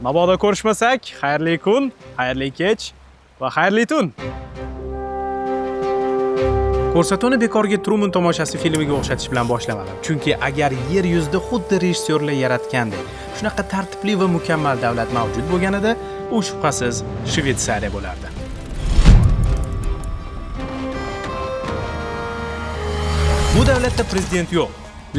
Mabodo ko'rishmasak, xayrli kun, xayrli kech va xayrli tun. Ko'rsatuvni bekorga Truman tomoshasi filmiga o'xshatish bilan boshlamadim. Chunki agar yer yuzida xuddi rejissyorlar yaratgandek shunaqa tartibli va mukammal davlat mavjud bo'lganida, u shubhasiz Shvetsariya bo'lardi. Bu davlatda prezident yo'q,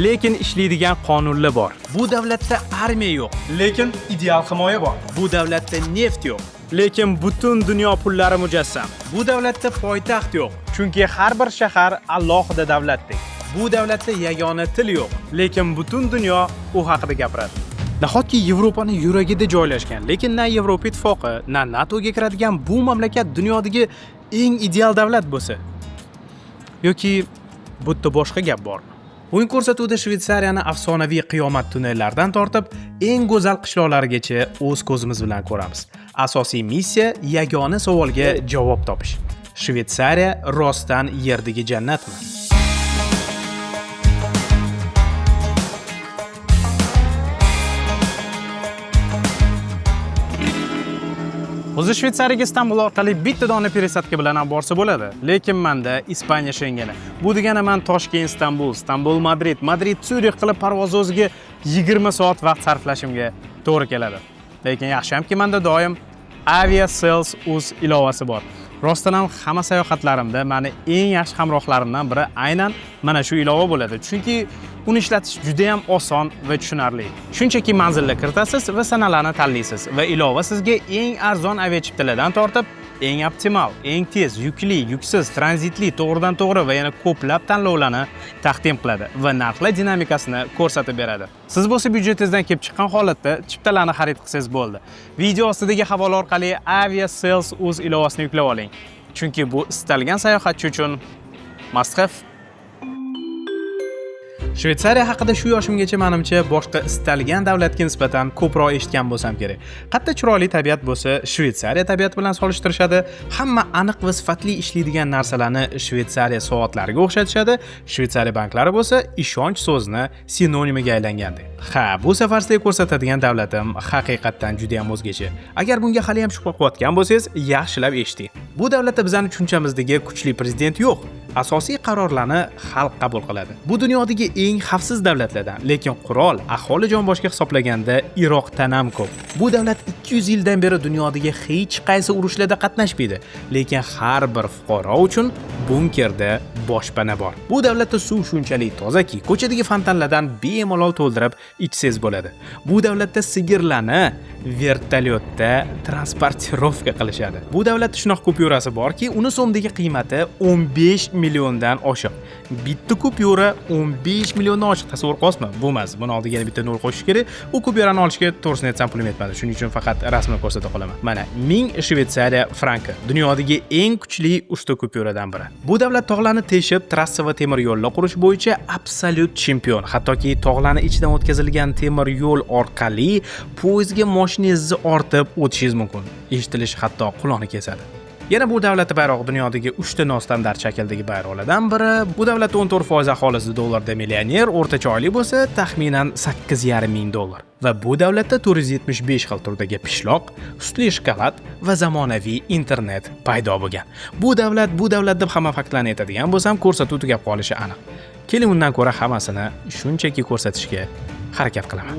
lekin ishlaydigan qonunlar bor. Bu davlatda armiya yo'q, lekin ideal himoya bor. Bu davlatda neft yo'q, lekin butun dunyo pullari mujassam. Bu davlatda poytaxt yo'q, chunki har bir shahar alohida davlatdek. Bu davlatda yagona til yo'q, lekin butun dunyo u haqida gapiradi. Nahotki Yevropaning yuragida joylashgan, lekin na Yevropa ittifoqi, na NATOga kiradigan bu mamlakat dunyodagi eng ideal davlat bo'lsa, yoki bu yerda boshqa gap bormi? O'yin ko'rsatuvida Shvetsariyani afsonaviy qiyomat tunnellaridan tortib, eng go'zal qishloqlarigacha o'z ko'zimiz bilan ko'ramiz. Asosiy missiya yagona savolga javob topish. Shvetsariya rostdan yerdagi jannatmi? O'zi Shvetsariyaga Istanbul orqali bitta dona peresadka bilan ham borsa bo'ladi. Lekin menda Ispaniya Shengeni. Bu degani men Toshkent Istanbul, Istanbul Madrid, Madrid Syurix qilib parvoz o'ziga 20 soat vaqt sarflashimga to'g'ri keladi. Lekin yaxshamki menda doim Aviasales.uz ilovasi bor. Rostdan ham hamma sayohatlarimda meni eng yaxshi hamrohlarimdan biri aynan mana shu ilova bo'ladi. Chunki uni ishlatish juda ham oson va tushunarli. Shunchaki manzilni kiritasiz va sanalarni tanlaysiz va ilova sizga eng arzon aviachiptalardan tortib, eng optimal, eng tez, yukli, yuksiz, tranzitli, to'g'ridan to'g'ri va yana ko'plab tanlovlarni taqdim qiladi va narxlar dinamikasini ko'rsatib beradi. Siz bo'lsa byudjetingizdan kelib chiqqan holatda chiptalarni xarid qilsangiz bo'ldi. Video ostidagi havola orqali Aviasales.uz ilovasini yuklab oling. Chunki bu istalgan sayohatchi uchun must have. Shvetsariya haqida shu yoshimgacha menimcha boshqa istalgan davlatga nisbatan ko'proq eshitgan bo'lsam kerak. Qattiq chiroyli tabiat bo'lsa, Shvetsariya tabiati bilan solishtirishadi. Hamma aniq va sifatli ishlaydigan narsalarni Shvetsariya soatlariga o'xshatishadi. Shvetsariya banklari bo'lsa, ishonch so'zini sinonimiga aylangandek. Ha, bu safar sizga ko'rsatadigan davlatim haqiqatdan juda ham o'zgacha. Agar bunga hali ham shubha qilayotgan bo'lsangiz, yaxshilab eshiting. Bu davlatda bizning tushunchamizdagi kuchli prezident yo'q. Asosiy qarorlarni xalq qabul qiladi. Bu dunyodagi eng xavfsiz davlatlardan, lekin qurol aholi jonboshiga hisoblaganda Iroqdan ham ko'p. Bu davlat 200 yildan beri dunyodagi hech qaysi urushlarda qatnashmaydi, lekin har bir fuqaro uchun bunkerda boshpana bor. Bu davlatda suv shunchalik tozaki, ko'chadagi fontanlardan bemalol to'ldirib ichsangiz bo'ladi. Bu davlatda sigirlarni vertolyotda transportirovka qilishadi. Bu davlatda shunaqa kupyurasi borki, uni so'mdagi qiymati 15 milliondan oshiq. Bitta kupyura 15 milliondan oshiq. Tasavvur qilasizmi? Bu emas. Buni oldiga bitta nol qo'shish kerak. U kupyurani olishga to'g'risini aytsam pulim yetmadi. Shuning uchun faqat rasmini ko'rsata qolaman. Mana 1000 Shvetsariya franki. Dunyodagi eng kuchli 3 ta kupyuradan biri. Bu davlat tog'larni teshib, trassa va temir yo'llar qurish bo'yicha absolyut chempion. Hattoki tog'larni ichidan o'tkazilgan temir yo'l orqali poyezdga mashinangizni ortib o'tishingiz mumkin. Eshitilishi hatto quloqni kesadi. Yana bu davlat bayrog'i dunyodagi 3 ta nostandart shakldagi bayroqlardan biri. Bu davlatda 14% aholisi dollarda millioner, o'rtacha oylik bo'lsa taxminan 8,5 ming dollar. Va bu davlatda 475 xil turdagi pishloq, sutli shokolad va zamonaviy internet paydo bo'lgan. Bu davlat deb hamma faktlarni aytadigan bo'lsam, ko'rsatuv tugab qolishi aniq. Keling undan ko'ra hammasini shunchaki ko'rsatishga harakat qilaman.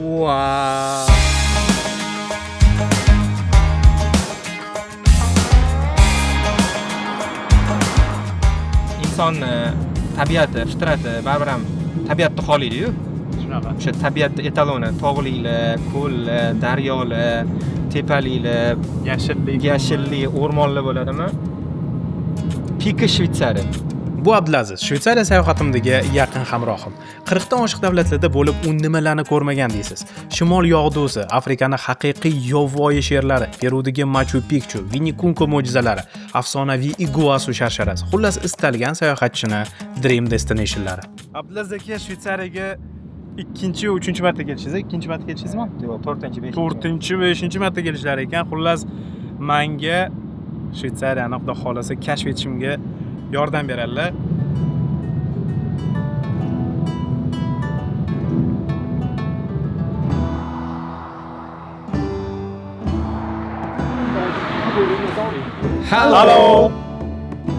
Insonni tabiati, fitrati baribir ham tabiatda xoliydi-yu. Shunaqa. O'sha tabiatda etaloni, tog'liklar, ko'llar, daryolar, tepaliklar, yashillik, o'rmonlar bo'ladimi? Pika Shvetsariya. Bu Abdulaziz, Shvetsariya sayohatimdagi yaqin hamrohim. 40 dan oshiq davlatlarda bo'lib, u nimalarni ko'rmagan deysiz? Shimol yog'dusi, Afrikaning haqiqiy yovvoyi sherlari, Perudagi Machu Picchu, Vinikunko mo'jizalari, afsonaviy Iguasu sharsharasi. Xullas, istalgan sayohatchini dream destinationlari. Abdulaziz aka Shvetsariyaga 2-3 marta kelishingiz, 2-marta kelishingizmi? Yo'q, 4-5. 4-5 marta kelishlari ekan. Xullas, menga Shvetsariyani xudo xolasa kashf etishimga yordam beradilar. Hello.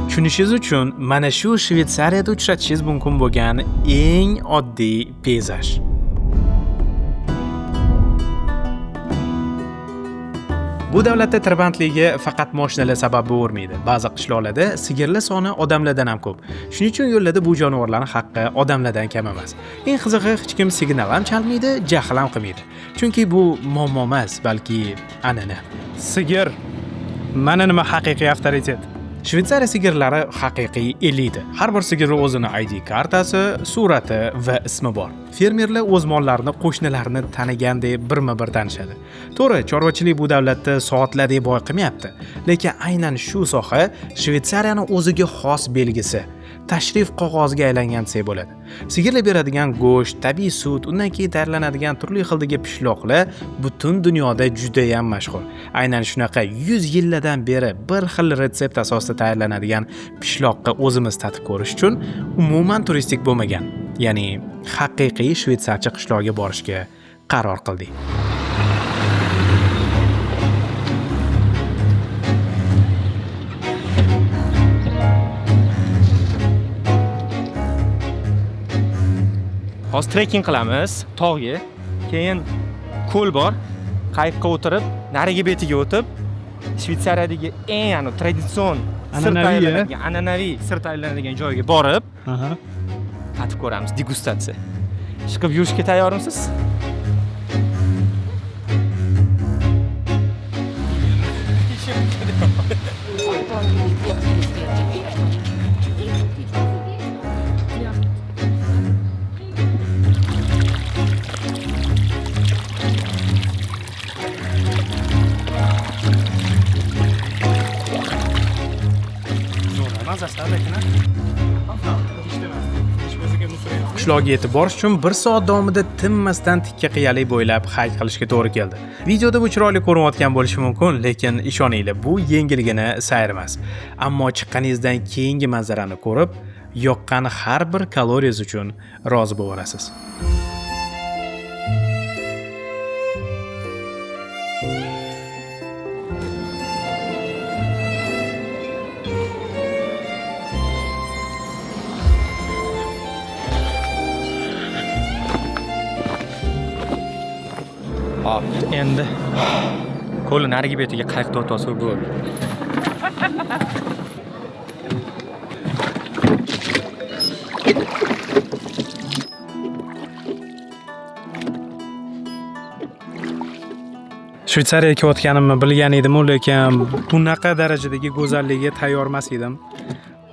Tushunishingiz uchun mana shu Shvetsariyada uchratishingiz mumkin bo'lgan eng oddiy peyzaj. Bu davlatda tirbandligi faqat mashinalar sabab bo'lmaydi. Ba'zi qishloqlarda sigirlar soni odamlardan ham ko'p. Shuning uchun yo'llarda bu jonivorlarning haqqi odamlardan kam emas. Eng qizig'i, hech kim signal ham chalmaydi, jahl ham qilmaydi. Chunki bu muammo emas, balki an'ana. Sigir mana nima haqiqiy avtoritet. Shvetsariya sigirlari haqiqiy elita. Har bir sigirning o'zining ID kartasi, surati va ismi bor. Fermerlar o'z mollarini qo'shnilarini tanigandek birma-bir tanishadi. To'g'ri, chorvachilik bu davlatda soatlardek boy qilmayapti, lekin aynan shu soha Shvetsariyaning o'ziga xos belgisi. Tashrif qog'oziga aylangan desak bo'ladi. Sigirlar beradigan go'sht, tabiiy sut, undan keyin tayyorlanadigan turli xildagi pishloqlar butun dunyoda juda ham mashhur. Aynan shunaqa 100 yillardan beri bir xil retsept asosida tayyorlanadigan pishloqqa o'zimiz tatib ko'rish uchun umuman turistik bo'lmagan, ya'ni haqiqiy shvetsarcha qishloqqa borishga qaror qildik. Hozir trekking qilamiz tog'ga. Keyin ko'l bor. Qayiqqa o'tirib, narigi betiga o'tib, Shvetsariyadagi eng traditsion an'anaviy sir tayyorlanadigan joyga borib, tatib ko'ramiz, degustatsiya. Chiqib yurishga tayyormisiz? Qishloqqa yetib borish uchun 1 soat davomida tinmasdan tikka qiyalik bo'ylab hayk qilishga to'g'ri keldi. Videoda bu chiroyli ko'rinayotgan bo'lishi mumkin, lekin ishoninglar, bu yengilgina sayr emas. Ammo chiqqaningizdan keyingi manzarani ko'rib, yoqqan har bir kaloriyangiz uchun rozi bo'larsiz. Endi ko'lning narigi betiga qayiqda o'tib bo'ldi. Shvetsariyaga ketayotganimni bilgan edim, lekin bunaqa darajadagi go'zallikka tayyor emas edim.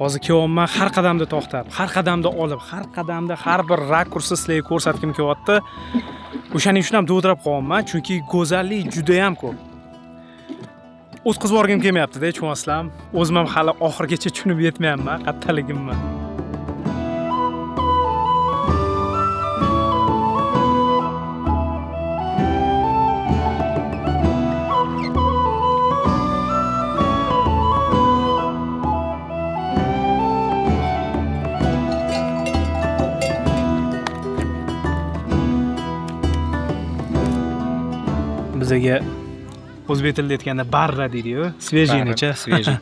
Hozir kelyapman, har qadamda to'xtab, har qadamda olib, har qadamda har bir rakursni sizlarga ko'rsatgim kelyapti. O'shaning uchun ham dovdirab qo'yaman, chunki go'zallik juda ham ko'p. O'tkazib borgim kelmayapti-da, tushunasizlar. O'zim ham hali oxirgacha tushunib yetmayapman, qattaligimni. Bizga o'zbek tilida aytganda barra deydi-ku, svejiynicha, svejiy.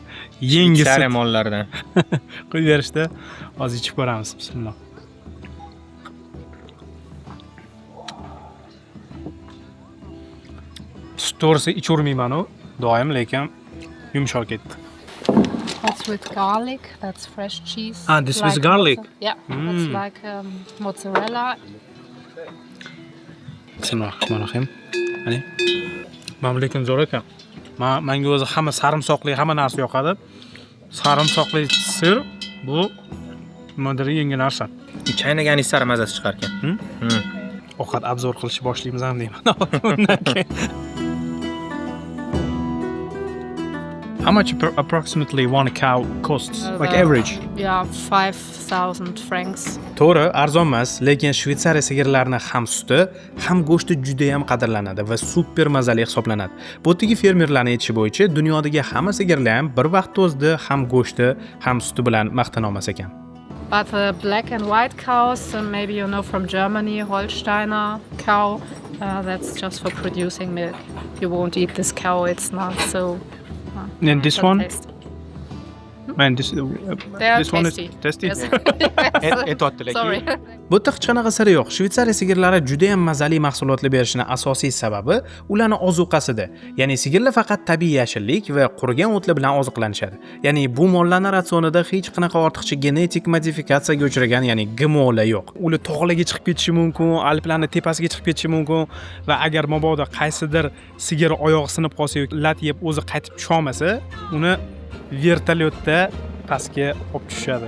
Yangi Shvetsariya mollaridan. Qo'yib berishdi. Hozir ichib ko'ramiz. Bismillah. Sut to'g'risi ichavermayman-u, doim, lekin yumshoq ketdi. That's with garlic. That's fresh cheese. Ah, this with garlic? Yeah, it's like mozzarella. Bismillahirrohmanirrohim. Mana. Mana lekin zo'r ekan. Menga o'zi hamma sarimsoqli hamma narsa yoqadi. Sarimsoqli sir bu nimadir yangi narsa. Chaynaganiz sari mazasi chiqar ekan. Ovqat obzor qilishni boshlaymiz ham deyman. Undan keyin. How much approximately one cow costs? Like average? Yeah, 5,000 francs. To'g'ri, arzon emas, lekin Shvetsariya sigirlarining ham suti, ham go'shti juda ham qadrlanadi va super mazali hisoblanadi. Bu yerdagi fermerlarning aytishi bo'yicha dunyodagi hamma sigirlar ham bir vaqt o'zida ham go'shti, ham suti bilan maqtanolmas ekan. But the black and white cows, maybe you know from Germany, Holsteiner cow, that's just for producing milk. You won't eat this cow, it's not so And this But one? tasty. Man, They are this one is tasty. tasty. Yes. Et otdilar. Sorry. Bu hech qanaqa siri yo'q. Shveysariya sigirlari juda ham mazali mahsulotlar berishini asosiy sababi ularning ozuqasida. Ya'ni sigirlar faqat tabiiy yashillik va qurigan o'tlar bilan oziqlanishadi. Ya'ni bu mollarning ratsionida hech qanaqa ortiqcha genetik modifikatsiyaga uchragan, ya'ni GMOlar yo'q. Ular tog'larga chiqib ketishi mumkin, Alplarning tepasiga chiqib ketishi mumkin va agar mabodo qaysidir sigir oyog'i sinib qolsa yoki lat yeb o'zi qaytib tusha olmasa, uni vertolyotda pastga olib tushadi.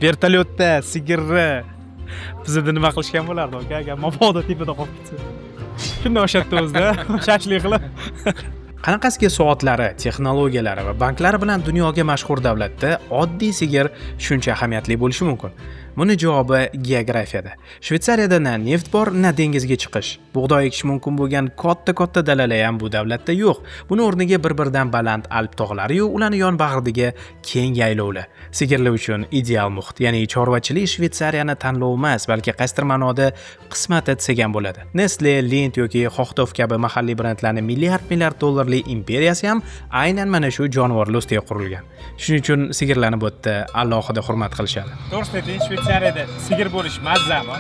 Vertolyotda sigirni bizda nima qilishgan bo'lardi aka, agar mabodo tepada qolib ketsa. Shunday o'shatdi o'zida, shashlik qilib. Qanaqasiga soatlari, texnologiyalari va banklari bilan dunyoga mashhur davlatda oddiy sigir shuncha ahamiyatli bo'lishi mumkin? Buni javobi geografiyada. Shveysariyada na neft bor, na dengizga chiqish. Bug'doy ekish mumkin bo'lgan katta dalalar ham bu davlatda yo'q. Buni o'rniga bir-biridan baland Alp tog'lari yu ularni yon bag'ridagi keng yaylovlar. Sigirlar uchun ideal muhit. Ya'ni chorvachilik Shveysariyani tanlov emas, balki qaysidir ma'noda qismati degan bo'ladi. Nestle, Lindt yoki Hochthof kabi mahalliy brendlarning milliard dollarlik imperiyasi ham aynan mana shu jonivorlar ustiga qurilgan. Shuning uchun sigirlarni bu yerda alohida hurmat qilishadi. To'g'risini Shveysariyada sigir bo'lish mazzami?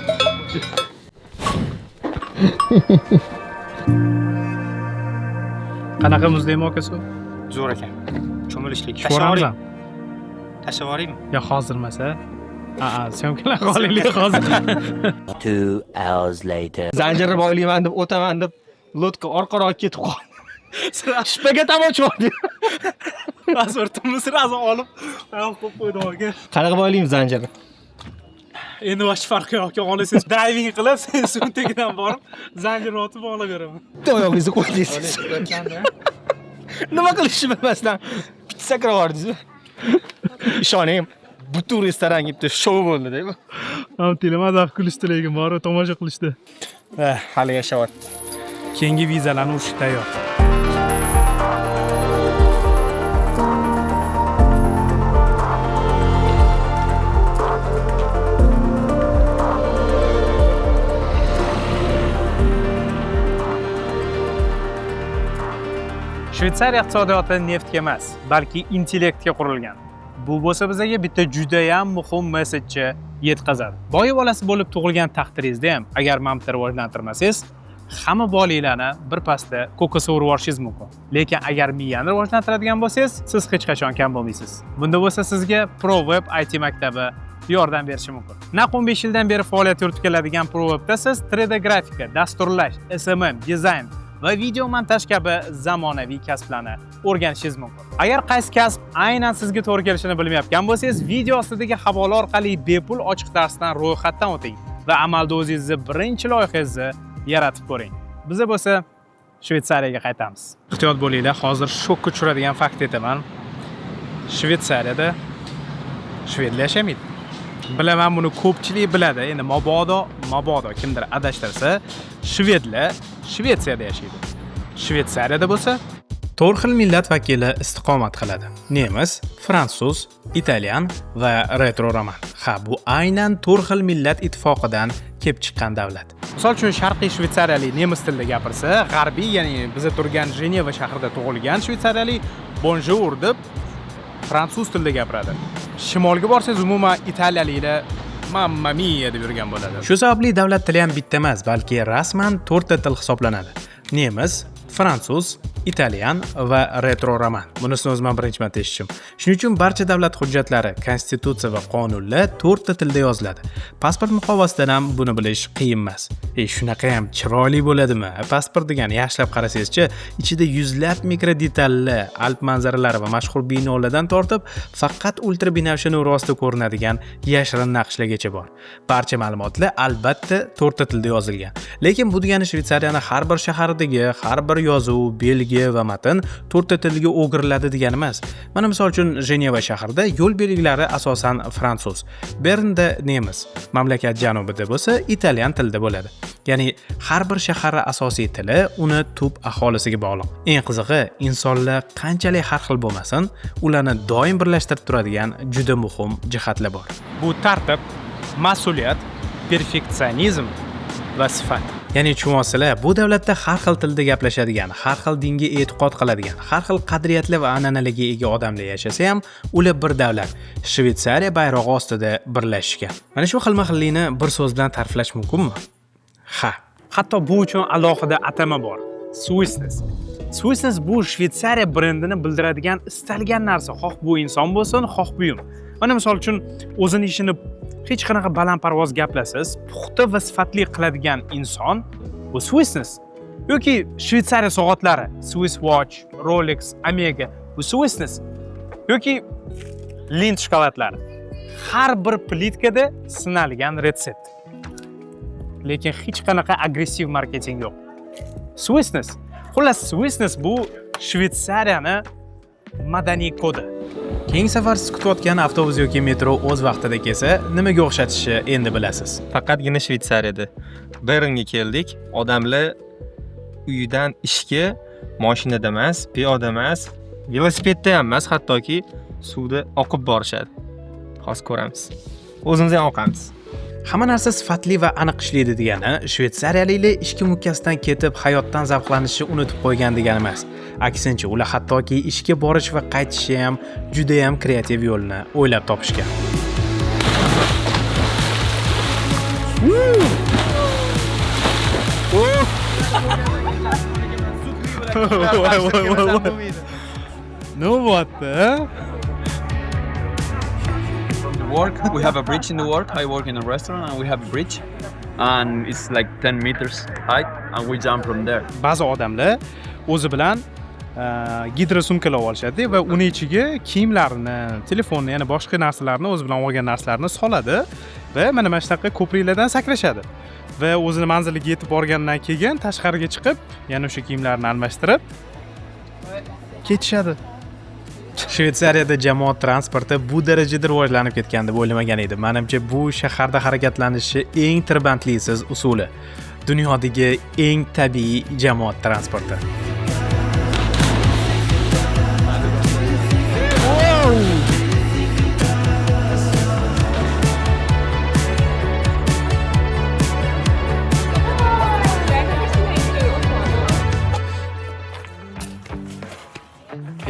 Qanaqa muzlaymi aka suv? Zo'r ekan. Cho'milishlik. Sho'ramsan? Tashlab yuboraymi? Ya hozir emas-a? Syomkalar qolaylik hozir. 2 hours later. Zanjirni boylayman deb o'taman deb lotka orqaroq ketib qoldi. Shpaga tamoch oldi. Pasportimni sirazi olib, oyoq qo'yib qo'ydim aka. Qanaqa boylaymiz zanjirni? Endi bosh farqi yo'q, olasiz diving qilib, sen suv tagidan borib, zanjirni otib olaberaman. Bitta oyog'ingizni qo'ydingiz. Nima qilishni bilmasdan bitta sakrab yubordingiz. Ishoning, butun restoranga bitta shou bo'ldi deymi? Ham telemada kulishdi, lekin bor, tomosha qilishdi. Hali yashayapti. Keyingi vizalarni urish tayyor. Shveysariya iqtisodiyoti neftga emas, balki intellektga qurilgan. Bu bo'lsa bizga bitta juda ham muhim mesajni yetkazadi. Boy bolasi bo'lib tug'ilgan taqdiringizda ham agar mamta rivojlantirmasangiz, hamma bolinglarni bir pasda ko'kka sovurib yuborishingiz mumkin. Lekin agar miyani rivojlantiradigan bo'lsangiz, siz hech qachon kam bo'lmaysiz. Bunda bo'lsa sizga ProWeb IT maktabi yordam berishi mumkin. Naq 15 yildan beri faoliyat yuritib keladigan ProWebda siz 3D grafika, dasturlash, SMM, dizayn va video montaj kabi zamonaviy kasblarni o'rganishingiz mumkin. Agar qaysi kasb aynan sizga to'g'ri kelishini bilmayotgan bo'lsangiz, video ostidagi havola orqali bepul ochiq darsdan ro'yxatdan o'ting va amalda o'zingizni birinchi loyihangizni yaratib ko'ring. Biza bo'lsa Shveysariyaga qaytamiz. Ehtiyot bo'linglar, hozir shokka tushiradigan fakt aytaman. Shveysariyada shvedlar yashamaydi. Bilaman, buni ko'pchilik biladi. Endi mabodo kimdir adashtirsa, shvedlar Shvetsiyada yashaydi. Shveysariyada bo'lsa 4 xil millat vakili istiqomat qiladi. Nemis, fransuz, italyan va retro-roman. Ha, bu aynan 4 xil millat ittifoqidan kelib chiqqan davlat. Misol uchun sharqiy shveysariyalik nemis tilida gapirsa, g'arbiy, ya'ni biza turgan Jeneva shahrida tug'ilgan shveysariyalik bonjour deb fransuz tilida gapiradi. Shimolga borsangiz umuman italiyaliklar mamma mia deb yurgan bo'ladi. Shu sababli davlat tili ham bitta emas, balki rasman 4 ta til hisoblanadi. Nemis, fransuz, italyan va retro-roman. Bunisini o'zim birinchi marta eshitdim. Shuning uchun barcha davlat hujjatlari, konstitutsiya va qonunlar 4 ta tilda yoziladi. Pasport muqovasidan ham buni bilish qiyin emas. Shunaqa ham chiroyli bo'ladimi? Pasport degan yaxshilab qarasangizchi, ichida yuzlab mikrodetallar, Alp manzaralari va mashhur binolardan tortib, faqat ultrabinafsha nur ostida ko'rinadigan yashirin naqshlargacha bor. Barcha ma'lumotlar albatta 4 ta tilda yozilgan. Lekin bu degani Shveysariyaning har bir shahridagi har bir yozuv, belgi va matn 4 ta tilga o'giriladi degani emas. Mana misol uchun Jeneva shahrida yo'l belgilari asosan fransuz, Bernda nemis, mamlakat janubida bo'lsa italyan tilida bo'ladi. Ya'ni har bir shaharning asosiy tili uni tub aholisiga bog'liq. Eng qizig'i, insonlar qanchalik har xil bo'lmasin, ularni doim birlashtirib turadigan juda muhim jihatlar bor. Bu tartib, mas'uliyat, perfeksionizm va sifat. Ya'ni tushunasizlar, bu davlatda har xil tilda gaplashadigan, har xil dinga e'tiqod qiladigan, har xil qadriyatlar va an'analarga ega odamlar yashasa ham, ular bir davlat, Shveysariya bayrog'i ostida birlashgan. Mana shu xilma-xillikni bir so'z bilan ta'riflash mumkinmi? Ha, hatto bu uchun alohida atama bor. Swissness. Swissness bu Shveysariya brendini bildiradigan istalgan narsa, xoh bu inson bo'lsin, xoh buyum. Mana misol uchun o'zini ishini hech qanaqa balandparvoz gaplasiz, puxta va sifatli qiladigan inson bu Swissness. Yoki Shveysariya soatlari, Swiss Watch, Rolex, Omega, bu Swissness. Yoki Lindt shokoladlari. Har bir plitkada sinalgan retsept. Lekin hech qanaqa agressiv marketing yo'q. Swissness. Xullas, Swissness bu Shveysariyani madaniy kodi. Keyingi safar siz kutayotgan avtobus yoki metro o'z vaqtida kelsa, nimaga o'xshatishi endi bilasiz. Faqatgina Shveysariyada. Bernga keldik. Odamlar uyidan ishga mashinada emas, piyoda emas, velosipedda ham emas, hattoki suvda oqib borishadi. Hozir ko'ramiz. O'zimiz ham oqamiz. Hamma narsa sifatli va aniq ishlaydi degani shveysariyaliklar ishga mukkasidan ketib hayotdan zavqlanishni unutib qo'ygan degani emas. Aksincha, ular hattoki ishga borish va qaytishni ham juda ham kreativ yo'lni o'ylab topishgan. No what the? Work. We have a bridge in the work. I work in a restaurant and we have a bridge and it's like 10 meters height and we jump from there. Ba'zi odamlar o'zi bilan gidro sumkalar olishadi va uni ichiga kiyimlarini, telefonni, yana boshqa narsalarni, o'zi bilan olgan narsalarni soladi va mana shunaqa ko'priklardan sakrashadi. Va o'zini manziliga yetib borgandan keyin tashqariga chiqib, yana o'sha kiyimlarni almashtirib ketishadi. Shveysariyada jamoat transporti bu darajada rivojlanib ketgan deb o'ylamagan edim. Menimcha bu shaharda harakatlanishi eng tirbandlisiz usuli. Dunyodagi eng tabiiy jamoat transporti.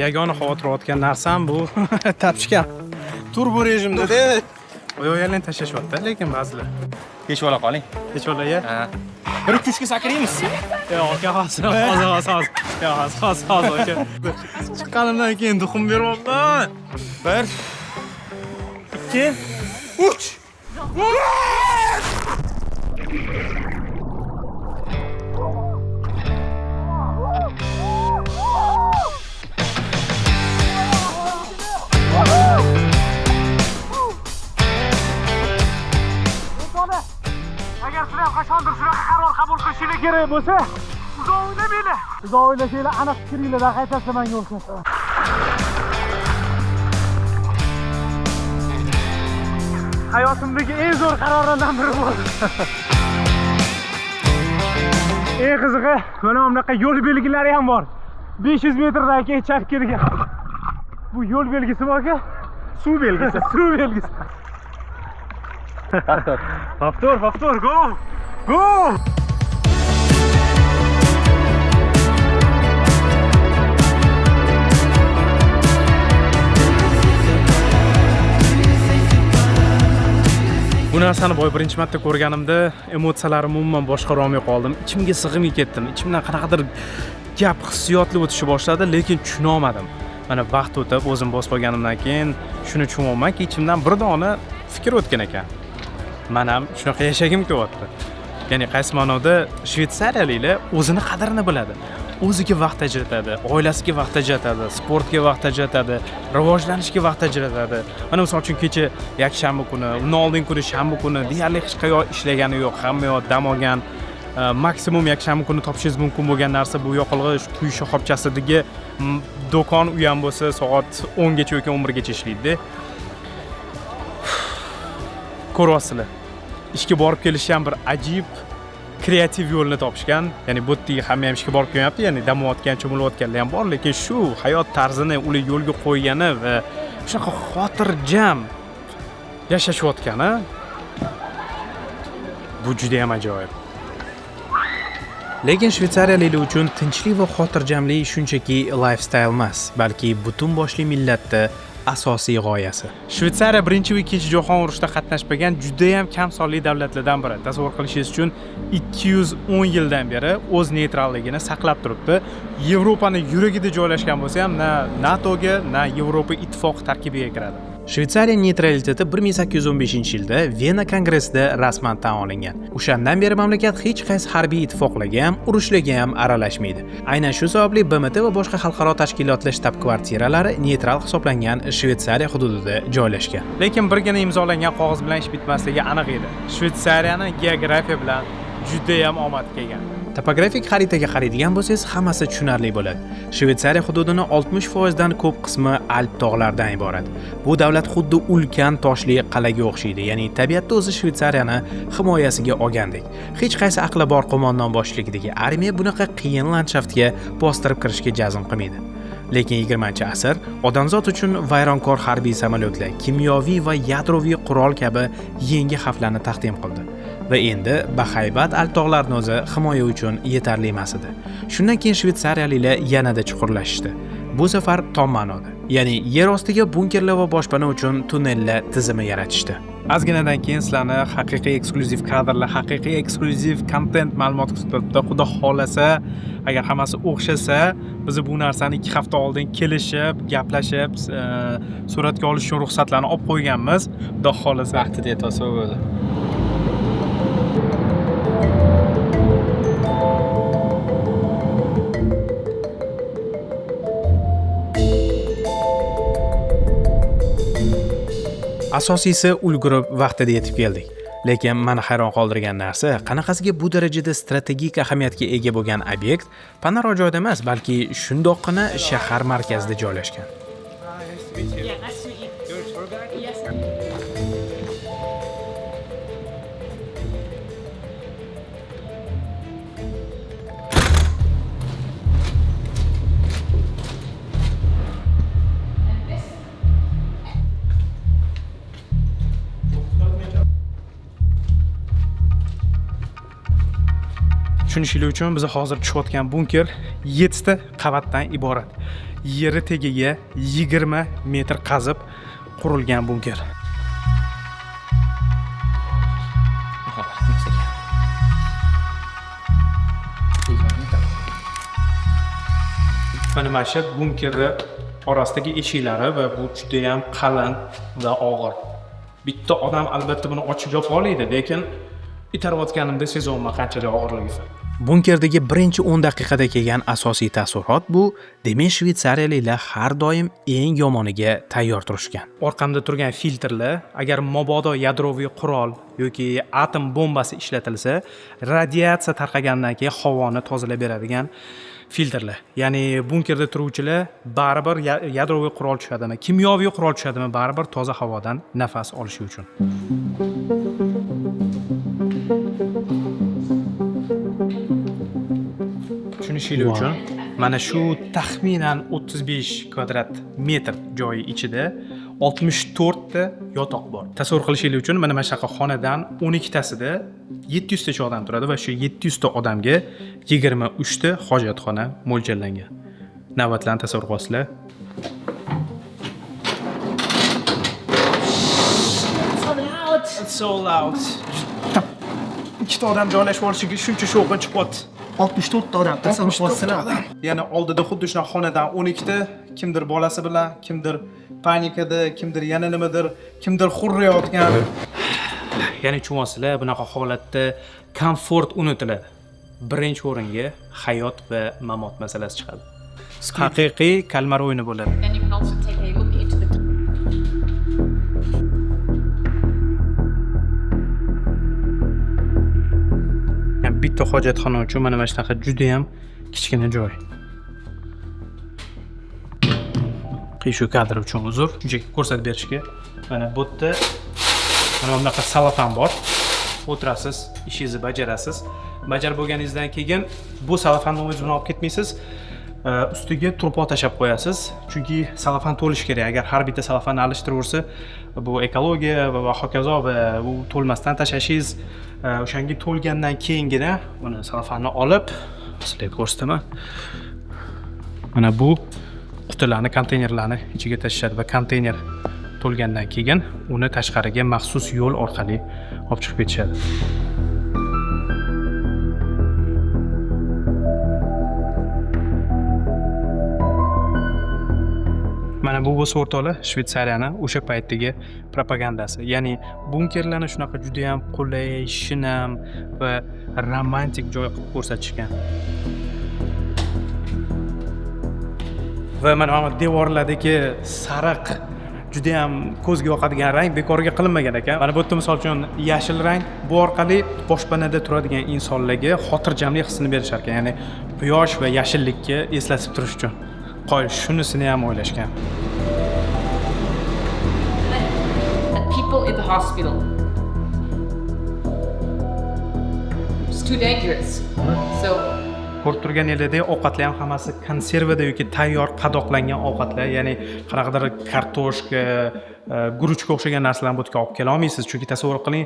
Yagona xavotir olgan narsam bu tapishgan. Turbo rejimda-da. Oyoqlarni tashlashyapti, lekin ba'zilar. Kechib ola qoling. Hech bo'lmay. Ha. Bir kuchga sakraymiz. Yo'q, hozir. Yo'q, aka. Chiqqanimdan keyin tuxum beryapman. 1 2 3 Agar sizlar qachondir shunaqa qaror qabul qilishingiz kerak bo'lsa, uzoq o'ylamanglar. Uzoq o'ylashinglar, aniq fikringlardan qaytasiz menga o'xshasa. Hayotimdagi eng zo'r qarorlardan biri bo'ldi. Eng qizig'i, mana bunaqa yo'l belgilari ham bor. 500 metrdan keyin chap kelgan. Bu yo'l belgisi borku, suv belgisi, suv belgisi. Повтор, go! Go! Bu narsani birinchi marta ko'rganimda emotsiyalarim umuman boshqara olmay qoldim. Ichimga sig'imga ketdim. Ichimdan qanaqadir gap, hissiyotli o'tishni boshladi, lekin tushuna olmadim. Mana vaqt o'tib, o'zim bosib olganimdan keyin shuni tushunyapmanki, ichimdan bir dona fikr o'tgan ekan. Men ham shunaqa yashagim kelyapti. Ya'ni qaysi ma'noda shveysariyaliklar o'zini qadrini biladi. O'ziga vaqt ajratadi, oilasiga vaqt ajratadi, sportga vaqt ajratadi, rivojlanishga vaqt ajratadi. Mana misol uchun kecha yakshanba kuni, undan oldingi kuni shanba kuni deyarli hech qayoq ishlagani yo'q, hamma yoq dam olgan. Maksimum yakshanba kuni topishingiz mumkin bo'lgan narsa bu yoqilg'i quyish shoxobchasidagi do'kon u ham bo'lsa soat 10 gacha yoki 11 gacha ishlaydi. Ko'ryapsizlar. Ishga borib kelishga ham bir ajib kreativ yo'lni topishgan. Ya'ni bu yerda hamma ham ishga borib kelmayapti, ya'ni dam olayotgan, cho'milayotganlar ham bor, lekin shu hayot tarzini ular yo'lga qo'ygani va shunaqa xotirjam yashashayotgani bu juda ham ajoyib. Lekin shvetsariyaliklar uchun tinchlik va xotirjamlik shunchaki lifestyle emas, balki butun boshli millatda asosiy g'oyasi. Shvetsariya birinchi va ikkinchi jahon urushida qatnashmagan juda ham kam sonli davlatlardan biri. Tasavvur qilishingiz uchun 210 yildan beri o'z neytralligini saqlab turibdi. Yevropaning yuragida joylashgan bo'lsa ham na NATOga, na Yevropa ittifoqi tarkibiga kiradi. Shvetsariya neytraliteti 1815-yilda Vena kongressida rasman tan olingan. O'shandan beri mamlakat hech qaysi harbiy ittifoqlarga ham, urushlarga ham aralashmaydi. Aynan shu sababli BMT va boshqa xalqaro tashkilotlar shtab-kvartiralari neytral hisoblangan Shvetsariya hududida joylashgan. Lekin birgina imzolangan qog'oz bilan ish bitmasligi aniq edi. Shvetsariyaning geografiya bilan juda ham omad kelgan. Topografik xaritaga qaraydigan bo'lsangiz, hammasi tushunarli bo'ladi. Shvetsariya hududining 60% dan ko'p qismi Alp tog'laridan iborat. Bu davlat xuddi ulkan toshli qal'aga o'xshaydi, ya'ni tabiatda o'zi Shvetsariyani himoyasiga olgandek. Hech qaysi aqli bor qo'mondon boshchiligidagi armiya bunaqa qiyin landshaftga bostirib kirishga jazm qilmaydi. Lekin 20-asr odamzod uchun vayronkor harbiy samolyotlar, kimyoviy va yadroviy qurol kabi yangi xavflarni taqdim qildi. Va endi bahaybat Alp tog'larini o'zi himoya uchun yetarli emas edi. Shundan keyin shvetsariyaliklar yanada chuqurlashdi. Bu safar tom ma'noda, ya'ni yer ostiga bunkerlar va boshpana uchun tunnellar tizimi yaratishdi. Ozginadan keyin sizlarni haqiqiy eksklyuziv kadrlar, haqiqiy eksklyuziv kontent ma'lumot kutibdi. Xudo xolasa, agar hammasi o'xshasa, biz bu narsani 2 hafta oldin kelishib, gaplashib, suratga olish uchun ruxsatlarni olib qo'yganmiz. Xudo xolasa vaqtida yetsa bo'ldi. Asosiysi ulgurib vaqtida yetib keldik. Lekin meni hayron qoldirgan narsa, qanaqasiga bu darajada strategik ahamiyatga ega bo'lgan obyekt panaroq joyda emas, balki shundoqqina shahar markazida joylashgan. Tushunishingiz uchun biz hozir tushayotgan bunker 7 ta qavatdan iborat. Yeri tagiga 20 metr qazib qurilgan bunker. Mana shu bunkerni orasidagi eshiklari va bu juda ham qalin va og'ir. Bitta odam albatta buni ochib yopa oladi, lekin itarayotganimda sezaman qanchalik og'irligini. Bunkerdagi birinchi 10 daqiqada kelgan asosiy taassurot bu, demak shvetsariyaliklar har doim eng yomoniga tayyor turishgan. Orqamda turgan filtrlar agar mabodo yadroviy qurol yoki atom bombasi ishlatilsa, radiatsiya tarqagandan keyin havoni tozalab beradigan filtrlar. Ya'ni bunkerda turuvchilar baribir yadroviy qurol tushadimi, kimyoviy qurol tushadimi, baribir toza havodan nafas olishi uchun. Tushunishingiz uchun mana shu taxminan 35 kvadrat metr joyi ichida 64 ta yotoq bor. Tasavvur qilishingiz uchun mana shunaqa xonadan 12 tasida 700 tacha odam turadi va shu 700 ta odamga 23 ta hojatxona mo'ljallangan. Navbatlarni tasavvur qilasizlar. It's so loud. Ikkita odam joylashib olishiga shuncha shovqin chiqyapti. 64 ta odam tasavvur qilasizlar. Ya'ni oldida xuddi shunaqa xonadan 12 ta, kimdir bolasi bilan, kimdir panikada, kimdir yana nimadir, kimdir hurrayotgan. Ya'ni tushunasizlar, bunaqa holatda komfort unutiladi. Birinchi o'ringa hayot va mamot masalasi chiqadi. Haqiqiy kalmar o'yini bo'ladi. Then you can also take a look into the bitta hojatxona uchun mana shunaqa juda ham kichkina joy. Shu kadr uchun uzr, shunchaki ko'rsatib berishga. Mana bu yerda mana bunaqa salafan bor. O'tirasiz, ishingizni bajarasiz. Bajarib bo'lganingizdan keyin bu salafanni o'zingiz bilan olib ketmaysiz. ustiga turpot tashlab qo'yasiz. Chunki salafan to'lishi kerak. Agar har bitta salafanni alishtiraversa, bu ekologiya va hokazo va u to'lmasdan tashlashingiz, o'shanga to'lgandan keyingina buni salafanni olib, sizlarga ko'rsataman. Mana bu qutilarni, konteynerlarni ichiga tashlashadi va konteyner to'lgandan keyin uni tashqariga maxsus yo'l orqali olib chiqib ketishadi. Mana bu bo'lsa o'rtoqlar Shvetsariyani o'sha paytdagi propagandasi. Ya'ni bunkerlarni shunaqa juda ham qulay, shinam va romantik joy qilib ko'rsatishgan. Va mana bu devorlardagi sariq juda ham ko'zga yoqadigan rang bekorga qilinmagan ekan. Mana bu yerda misol uchun yashil rang bu orqali boshpanada turadigan insonlarga xotirjamlik hissini berishar ekan. Ya'ni quyosh va yashillikka eslatib turish uchun. Qo'y shunisini ham o'ylashgan. People in the hospital. It's too dangerous. So Ko'rib turganingizdek ovqatlar ham hammasi konservada yoki tayyor qadoqlangan ovqatlar, ya'ni qanaqadir kartoshka, guruchga o'xshagan narsalarni bu yerga olib kela olmaysiz, chunki tasavvur qiling,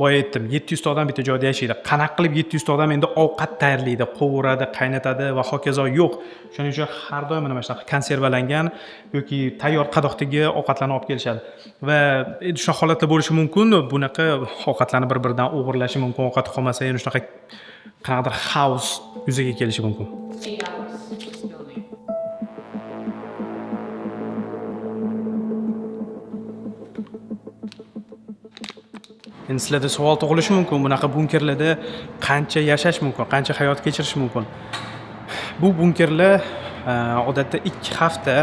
boya aytdim, 700 ta odam bitta joyda yashaydi. Qanaqa qilib 700 ta odam endi ovqat tayyorlaydi, qovuradi, qaynatadi va hokazo yo'q. Shuning uchun har doim mana shunaqa konservalangan yoki tayyor qadoqdagi ovqatlarni olib kelishadi. Va shunaqa holatlar bo'lishi mumkin, bunaqa ovqatlarni bir-biridan o'g'irlashi mumkin, ovqat qolmasa, yana shunaqa qanaqadir xaos yuzaga kelishi mumkin. 8 hours. Still there. Endi sizlarda savol tug'ilishi mumkin, bunaqa bunkerlarda qancha yashash mumkin, qancha hayot kechirish mumkin? Bu bunkerlar odatda 2 hafta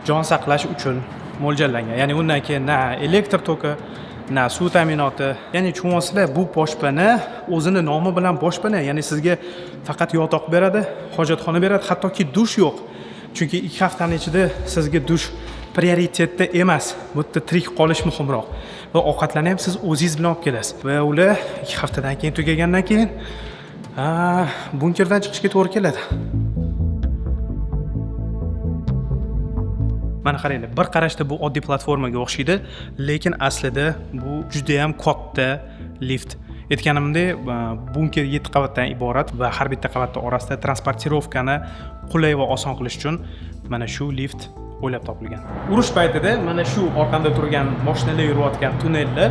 jon saqlash uchun mo'ljallangan. Ya'ni undan keyin na elektr toki, na suv ta'minoti. Ya'ni tushunasizlar, bu boshpana o'zini nomi bilan boshpana, ya'ni sizga faqat yotoq beradi, hojatxona beradi, hattoki dush yo'q. Chunki 2 haftaning ichida sizga dush prioritetda emas. Bu yerda tirik qolish muhimroq. Va ovqatlarni ham siz o'zingiz bilan olib kelasiz. Va ular 2 haftadan keyin tugagandan keyin bunkerdan chiqishga to'g'ri keladi. Mana qaranglar, bir qarashda bu oddiy platformaga o'xshaydi, lekin aslida bu juda ham katta lift. Aytganimdek, bunker 7 qavatdan iborat va har bitta qavatning orasida transportirovkani qulay va oson qilish uchun mana shu lift o'ylab topilgan. Urush paytida mana shu orqamda turgan mashinalar yurayotgan tunnellar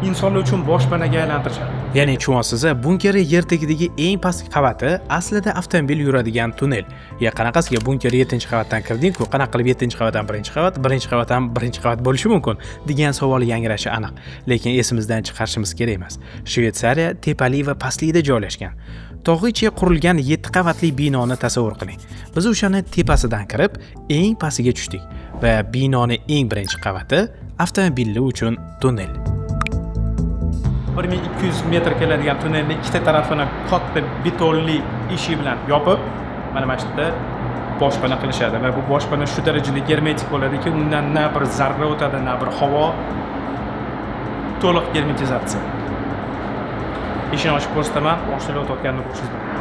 insonlar uchun boshpanaga aylantirishadi. Ya'ni tushunasiz, bunker yer tagidagi eng pastki qavati aslida avtomobil yuradigan tunnel. Ya qanaqasiga bunker 7-qavatdan kirding-ku, qanaqa qilib 7-qavatdan 1-qavat, 1-qavatdan 1-qavat bo'lishi mumkin degan savol yangrashi aniq. Lekin esimizdan chiqarishimiz kerak emas. Shvetsariya tepali va pastlikda joylashgan. Tog'icha qurilgan 7 qavatli binoni tasavvur qiling. Biz o'shani tepasidan kirib, eng pastiga tushdik va binoni eng birinchi qavati avtomobillar uchun tunnel. 1200 metr keladigan tunnelni ikkita tarafini katta betonli eshik bilan yopib, mana bu yerda boshpana qilishadi va bu boshpana shu darajada germetik bo'ladiki, undan na bir zarra o'tadi, na bir havo, to'liq germetizatsiya. Eshikni ochib ko'rsataman, mashinalar o'tayotganini ko'rishingiz mumkin.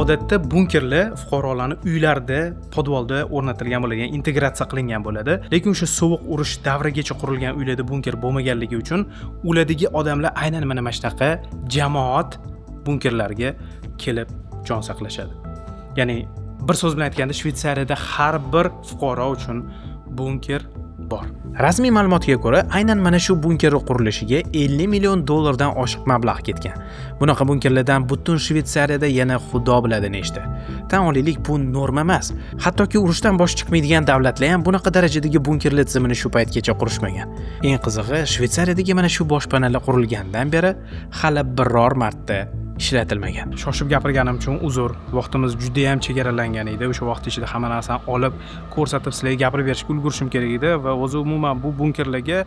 Odatda bunkerlar fuqarolarni uylarda, podvalda o'rnatilgan bo'lgan, integratsiya qilingan bo'ladi. Lekin o'sha sovuq urush davrigacha qurilgan uylarda bunker bo'lmaganligi uchun ulardagi odamlar aynan mana shunaqa jamoat bunkerlarga kelib jon saqlashadi. Ya'ni bir so'z bilan aytganda Shvetsariyada har bir fuqaro uchun bunker bor. Rasmiy ma'lumotga ko'ra, aynan mana shu bunker qurilishiga 50 million dollardan oshiq mablag' ketgan. Bunaqa bunkerlardan butun Shvetsariyada yana Xudo biladi nechta. Tan olaylik, bu norma emas. Hattoki urushdan bosh chiqmaydigan davlatlar ham bunaqa darajadagi bunkerlar tizimini shu paytgacha qurishmagan. Eng qizig'i, Shvetsariyadagi mana shu boshpanalar qurilgandan beri hali biror marta ishlatilmagan. Shoshib gapirganim uchun uzr. Vaqtimiz juda ham chegaralangan edi. O'sha vaqt ichida hamma narsani olib, ko'rsatib sizlarga gapirib berishga ulgurishim kerak edi va o'zi umuman bu bunkerlarga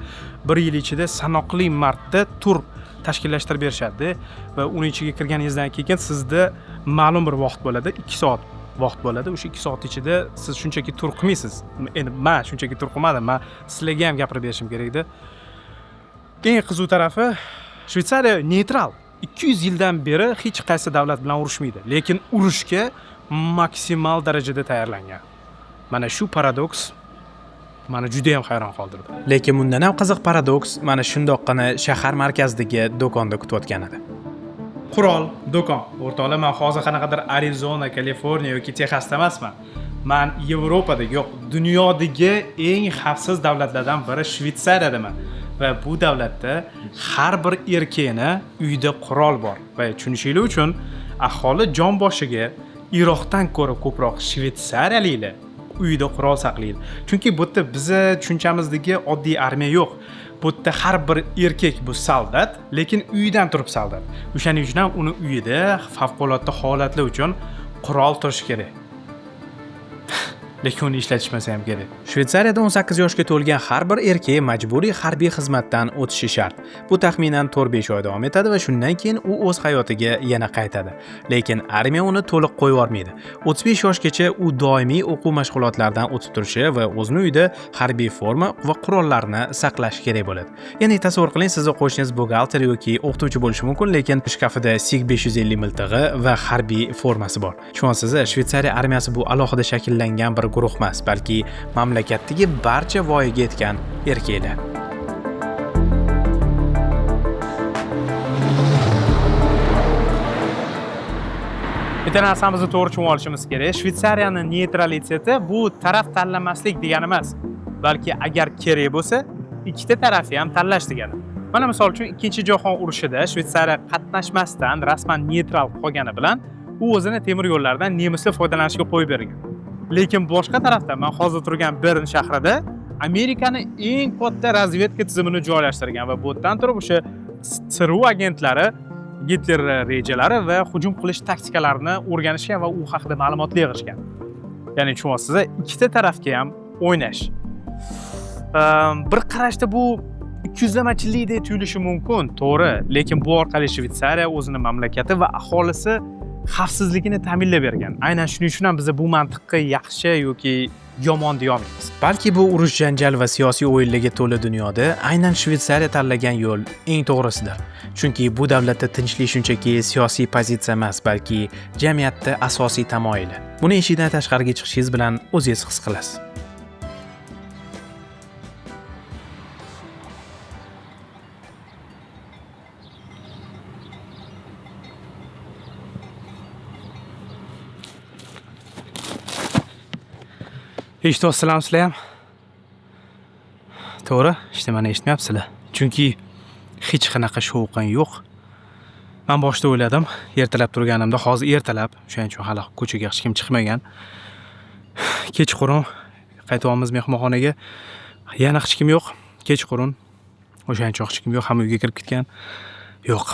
1 yil ichida sanoqli marta tur tashkillashtirib berishadi va uning ichiga kirganingizdan keyin sizda ma'lum bir vaqt bo'ladi, 2 soat vaqt bo'ladi. O'sha 2 soat ichida siz shunchaki tur qilmaysiz. Endi men shunchaki tur qilmadim, men sizlarga ham gapirib berishim kerak edi. Eng qiziq tarafi Shveysariya neytral. 200 yildan beri hech qaysi davlat bilan urushmaydi, lekin urushga maksimal darajada tayyorlangan. Mana shu paradoks meni juda ham hayron qoldirdi. Lekin bundan ham qiziq paradoks mana shundoqqina shahar markazidagi do'konda kutayotgan edi. Qurol, do'kon. O'rtoqlar, men hozir qanaqadir Arizona, Kaliforniya yoki Texasda emasman. Men Yevropadagi, yo'q, dunyodagi eng xavfsiz davlatlardan biri Shveysariyaman. Va bu davlatda har bir erkakning uyida qurol bor. Va tushunishinglar uchun aholi jon boshiga Iroqdan ko'ra ko'proq shveysariyaliklar uyida qurol saqlaydi. Chunki bu yerda biza tushunchamizdagi oddiy armiya yo'q. Bu yerda har bir erkak bu soldat, lekin uyidan turib soldat. O'shaning uchun ham uni uyida favqulodda holatlar uchun qurol turishi kerak. Lekin uni ishlatishmasa ham kerak. Shveysariyada 18 yoshga to'lgan har bir erkak majburiy harbiy xizmatdan o'tishi shart. Bu taxminan 4-5 oy davom etadi va shundan keyin u o'z hayotiga yana qaytadi. Lekin armiya uni to'liq qo'yib yormaydi. 35 yoshgacha u doimiy o'quv mashg'ulotlaridan o'tib turishi va o'zini uyida harbiy forma va qurollarni saqlashi kerak bo'ladi. Ya'ni tasavvur qiling, sizning qo'shningiz buxgalter yoki o'qituvchi bo'lishi mumkin, lekin shkafida SIG 550 miltig'i va harbiy formasi bor. Tushunasiz, Shveysariya armiyasi bu alohida shakllangan bir guruh emas, balki mamlakatdagi barcha voyaga yetgan erkaklar. Bitta narsamizni to'g'ri tushunib olishimiz kerak. Shveysariyaning neytraliteti bu taraf tanlamaslik degani emas, balki agar kerak bo'lsa, ikkita tarafni ham tanlash degani. Mana misol uchun 2-jahon urushida Shveysariya qatnashmasdan rasman neytral qolgani bilan u o'zini temir yo'llardan nemislar foydalanishga qo'yib bergan. Lekin boshqa tarafdan men hozir turgan Bern shahrida Amerikaning eng katta razvedka tizimini joylashtirgan va bu yerdan turib o'sha CRU agentlari Gitler rejalari va hujum qilish taktikalarini o'rganishgan va u haqida ma'lumotlar yig'ishgan. Ya'ni tushunasiz, ikkita tarafga ham o'ynash. Bir qarashda bu 200lamachilikdek tuyulishi mumkin, to'g'ri, lekin bu orqali Shveysariya o'zining mamlakati va aholisi xavfsizligini ta'minlab bergan. Aynan shuning uchun ham biz bu mantiqqa yaxshi yoki yomon deya olmaymiz. Balki bu urush, janjal va siyosiy o'yinlarga to'la dunyoda aynan Shveysariya tanlagan yo'l eng to'g'risidir. Chunki bu davlatda tinchlik shunchaki siyosiy pozitsiya emas, balki jamiyatda asosiy tamoyili. Buni eshikdan tashqariga chiqishingiz bilan o'zingiz his qilasiz. Eshitayapsizlarmi sizlar ham? To'g'ri, meni eshitmayapsizlar. Chunki hech qanaqa shovqin yo'q. Men boshda o'yladim, ertalab turganimda, hozir ertalab, o'shaning uchun hali ko'chaga hech kim chiqmagan. Kechqurun qaytyapmiz mehmonxonaga. Yana hech kim yo'q. Kechqurun o'shaning uchun hech kim yo'q, hamma uyga kirib ketgan. Yo'q,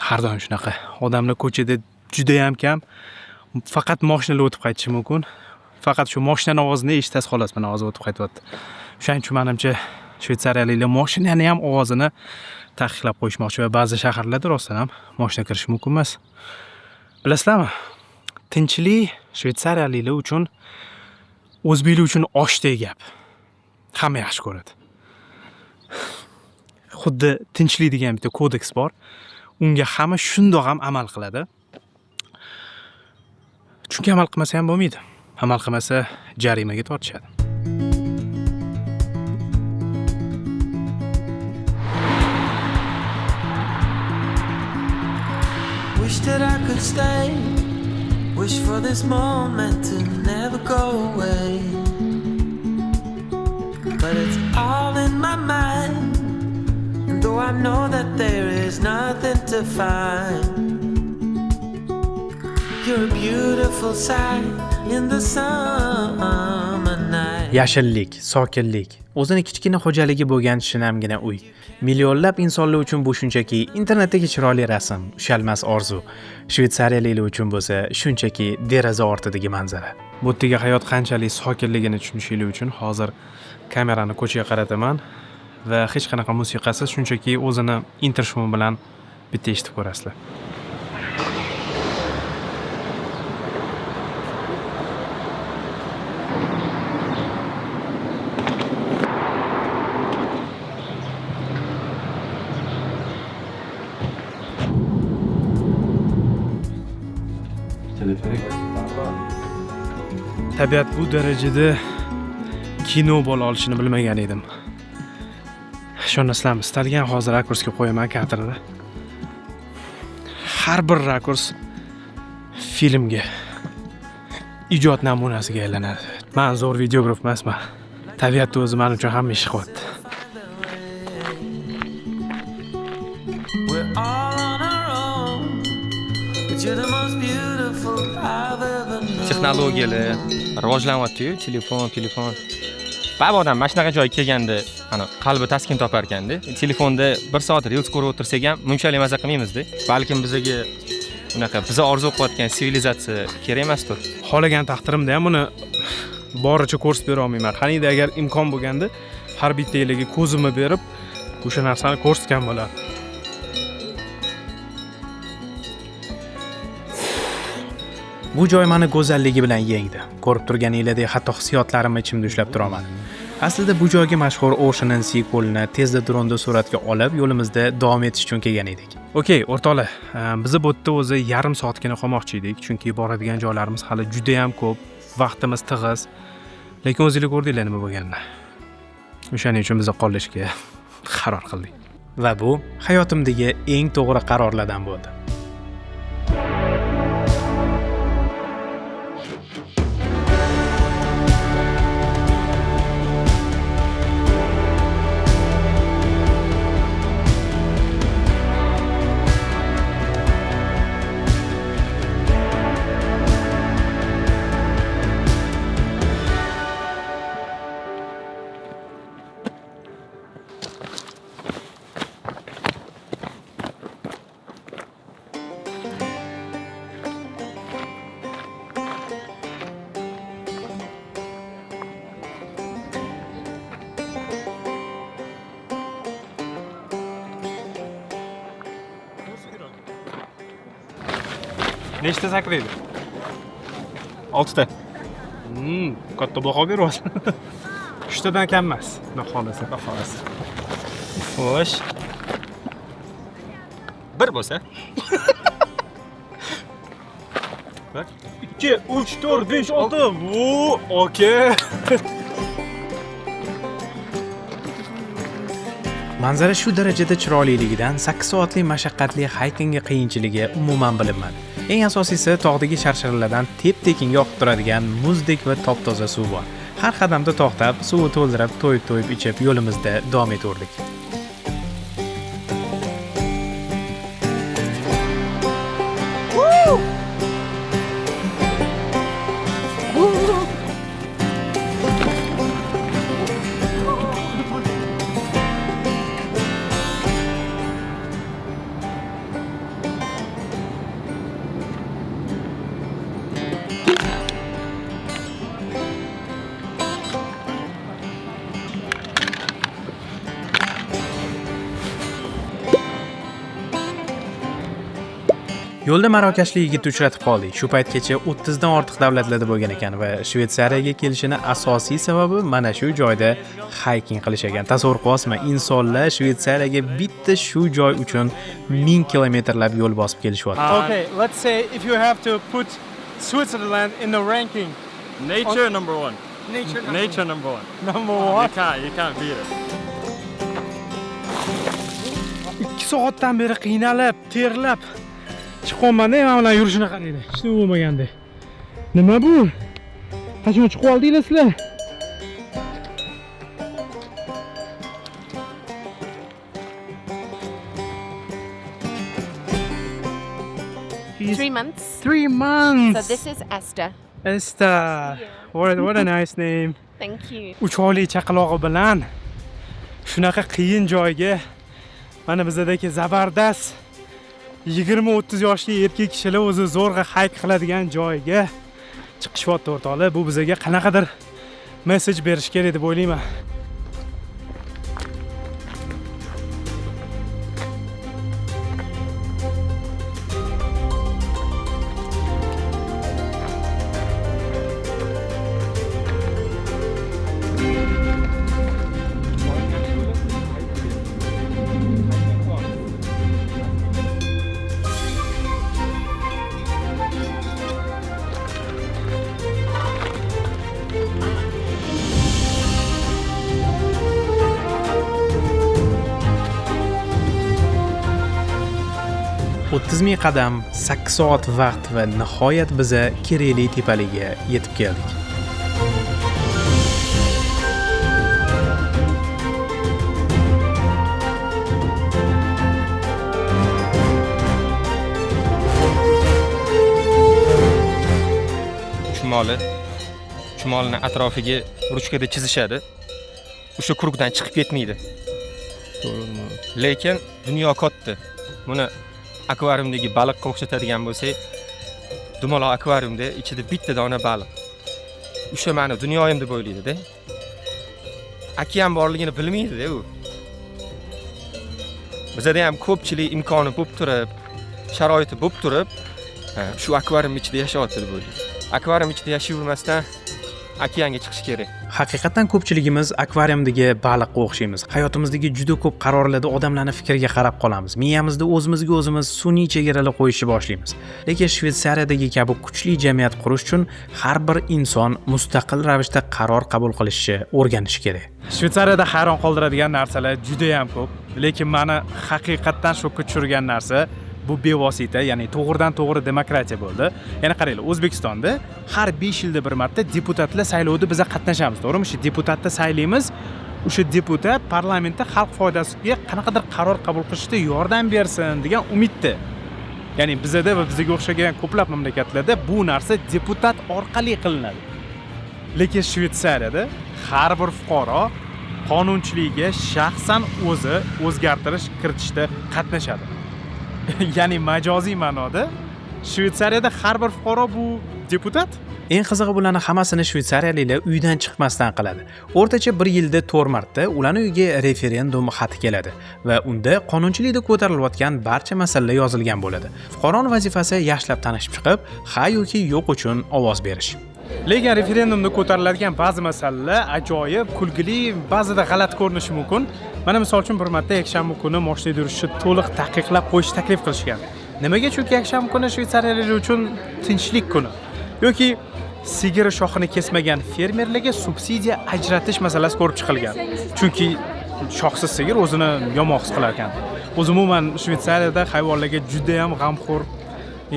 har doim shunaqa. Odamlar ko'chada juda ham kam. Faqat mashinalar o'tib qaytishi mumkin. Faqat shu mashinaning ovozini eshitasiz, xolos, mana hozir o'tib qaytyapti. O'shaning uchun menimcha shveysariyaliklar mashinani ham ovozini taqiqlab qo'yishmoqchi va ba'zi shaharlarda rostdan ham mashina kirishi mumkin emas. Bilasizlarmi? Tinchlik shveysariyaliklar uchun o'zbeklar uchun oshdek gap. Hamma yaxshi ko'radi. Xuddi tinchlik degan bitta kodeks bor. Unga hamma shundoq ham amal qiladi. Chunki amal qilmasa ham bo'lmaydi. Amal qilmasa jarimaga tortishadi. Wish that I could stay. Wish for this moment to never go away. But it's all in my mind. And though I know that there is nothing to find, you're a beautiful sight in the summer night. Yashillik, sokinlik, o'zini kichkina xo'jaligi bo'lgan shinamgina uy. Millionlab insonlar uchun bu shunchaki internetdagi chiroyli rasm, ushalmas orzu. Shveysariyaliklar uchun bo'lsa shunchaki deraza ortidagi manzara. Bu yerdagi hayot qanchalik sokinligini tushunishinglar uchun hozir kamerani ko'chaga qarataman va hech qanaqa musiqasiz shunchaki o'zini inter shumi bilan bitta eshitib ko'rasizlar. Tabiat bu darajada kino bo'la olishini bilmagan edim. Ishonasizlarmi, istalgan hozir rakursga qo'yaman kadrni. Har bir rakurs filmga, ijod namunasiga aylanadi. Men zo'r videograf emasman. Tabiatni o'zi men uchun hamma ish qilyapti. We're all on our own, but you're the most beautiful I've ever known. Texnologiyalar rivojlanyapti-yu, telefon. Ba'zi odam mana shunaqa joyga kelganda, ana qalbi taskin topar ekanda. Telefonda 1 soat reels ko'rib o'tirsak ham bunchalik maza qilmaymiz-da. Balkim bizga unaqa biza orzu qilayotgan sivilizatsiya kerak emasdir. Xohlagan taqdirimda ham buni boricha ko'rsatib bera olmayman. Qaniydi agar imkon bo'lganda har bittanglarga ko'zimni berib o'sha narsani ko'rsatgan bo'lardim. Bu joy meni go'zalligi bilan yengdi. Ko'rib turganingizdek, hatto hissiyotlarimni ichimda ushlab turaman. Aslida bu joyga mashhur Ocean Sea ko'lini tezda dronda suratga olib, yo'limizda davom etish uchun kelgan edik. Okey, o'rtoqlar, biz bu yerda o'zi yarim soatgina qolmoqchi edik, chunki boradigan joylarimiz hali juda ham ko'p, vaqtimiz tig'iz. Lekin o'zingizlar ko'rdinglar nima bo'lganini. O'shaning uchun biz qolishga qaror qildik. Va bu hayotimdagi eng to'g'ri qarorlardan bo'ldi. Nechta sakraydi? 6 ta. Katta baho beryapsiz. 3 tadan kam emas, xudo xolasa. Xo'sh. 1 bo'lsa? 1 2 3 4 5 6. Okey. Manzara shu darajada chiroyliligidan 8 soatlik mashaqqatli haykingga qiyinchiligi umuman bilinmadi. Eng asosiysi tog'dagi sharsharlardan tep-tekinga oqib turadigan muzdek va top-toza suv bor. Har qadamda to'xtab, suvni to'ldirib, to'yib ichib yo'limizda davom etaverdik. Yo'lda marokashli yigitni uchratib qoldik. Shu paytgacha 30 dan ortiq davlatlarda bo'lgan ekan va Shvetsariyaga kelishini asosiy sababi mana shu joyda hiking qilish ekan. Tasavvur qilasizmi, insonlar Shvetsariyaga bitta shu joy uchun 1000 kilometrlab yo'l bosib kelishyapti. Okay, let's say if you have to put Switzerland in the ranking. Nature number 1. Nature number 1. number 1. You can't beat it. 2 soatdan beri qiynalib, terlab chiqolmanda, men bilan yurishini qaraydi. Hech nima bo'lmaganda. Nima bu? Qachon chiqib oldinglar sizlar? Three months. 3 months. So this is Esther. Esther. What a nice name. Thank you. 3 oylik chaqalog'i bilan shunaqa qiyin joyga mana bizdagi zabardast 20-30 yoshli erkak kishilar o'zi zo'rg'a hike qiladigan joyga chiqishyapti o'rtoqlar. Bu bizga qanaqadir mesej berish kerak deb o'ylayman. 30 ming qadam, 8 soat vaqt va nihoyat biza kerakli tepaligiga yetib keldik. Chumolni atrofiga ruchkada chizishadi. O'sha kurukdan chiqib ketmaydi. Lekin dunyo katta. Buni akvariumdagi baliqqa o'xshatadigan bo'lsak, dumaloq akvariumda ichida bitta dona baliq. O'sha meni dunyoyim deb o'ylaydi-da. Okean borligini bilmaydi-da u. Bizda ham ko'pchilik imkoni bo'lib turib, sharoiti bo'lib turib, shu akvarium ichida yashayapti deb o'ylaydi. Akvarium ichida yashayvermasdan okeanga chiqish kerak. Haqiqatan ko'pchiligimiz akvariumdagi baliqqa o'xshaymiz. Hayotimizdagi juda ko'p qarorlarda odamlarning fikriga qarab qolamiz. Miyamizda o'zimizga o'zimiz sun'iy chegaralar qo'yishni boshlaymiz. Lekin Shvetsariyadagi kabi kuchli jamiyat qurish uchun har bir inson mustaqil ravishda qaror qabul qilishni o'rganishi kerak. Shvetsariyada hayron qoldiradigan narsalar juda ham ko'p, lekin meni haqiqatan shokka tushirgan narsa bu bevosita, ya'ni to'g'ridan-to'g'ri demokratiya bo'ldi. Ya'ni qaranglar, O'zbekistonda har 5 yilda bir marta deputatlar saylovida biz qatnashamiz, to'g'rimi? Shu deputatni saylaymiz. O'sha deputat parlamentda xalq foydasiga qanaqadir qaror qabul qilishda yordam bersin degan umidda. Ya'ni bizda va bizga o'xshagan ko'plab mamlakatlarda bu narsa deputat orqali qilinadi. Lekin Shvetsariyada har bir fuqaro qonunchilikka shaxsan o'zi o'zgartirish kiritishda qatnashadi. Ya'ni majoziy ma'noda Shvetsariyada har bir fuqaro bu deputat. Eng qizig'i bularning hammasini shvetsariyaliklar uydan chiqmasdan qiladi. O'rtacha 1 yilda 4 marta ularning uyiga referendum xati keladi va unda qonunchilikda ko'tarilayotgan barcha masalalar yozilgan bo'ladi. Fuqaroning vazifasi yaxshilab tanishib chiqib, ha yoki yo'q uchun ovoz berish. Lekin referendumda ko'tariladigan ba'zi masalalar ajoyib, kulgili, ba'zida g'alati ko'rinishi mumkin. Mana misol uchun bir marta yakshanba kuni mashina yurishni to'liq taqiqlab qo'yish taklif qilishgan. Nimaga? Chunki yakshanba kuni shvetsariyaliklar uchun tinchlik kuni. Yoki sigir shoxini kesmagan fermerlarga subsidiya ajratish masalasi ko'rib chiqilgan. Chunki shoxsiz sigir o'zini yomon his qilar ekan. O'zi umuman Shvetsariyada hayvonlarga juda ham g'amxo'r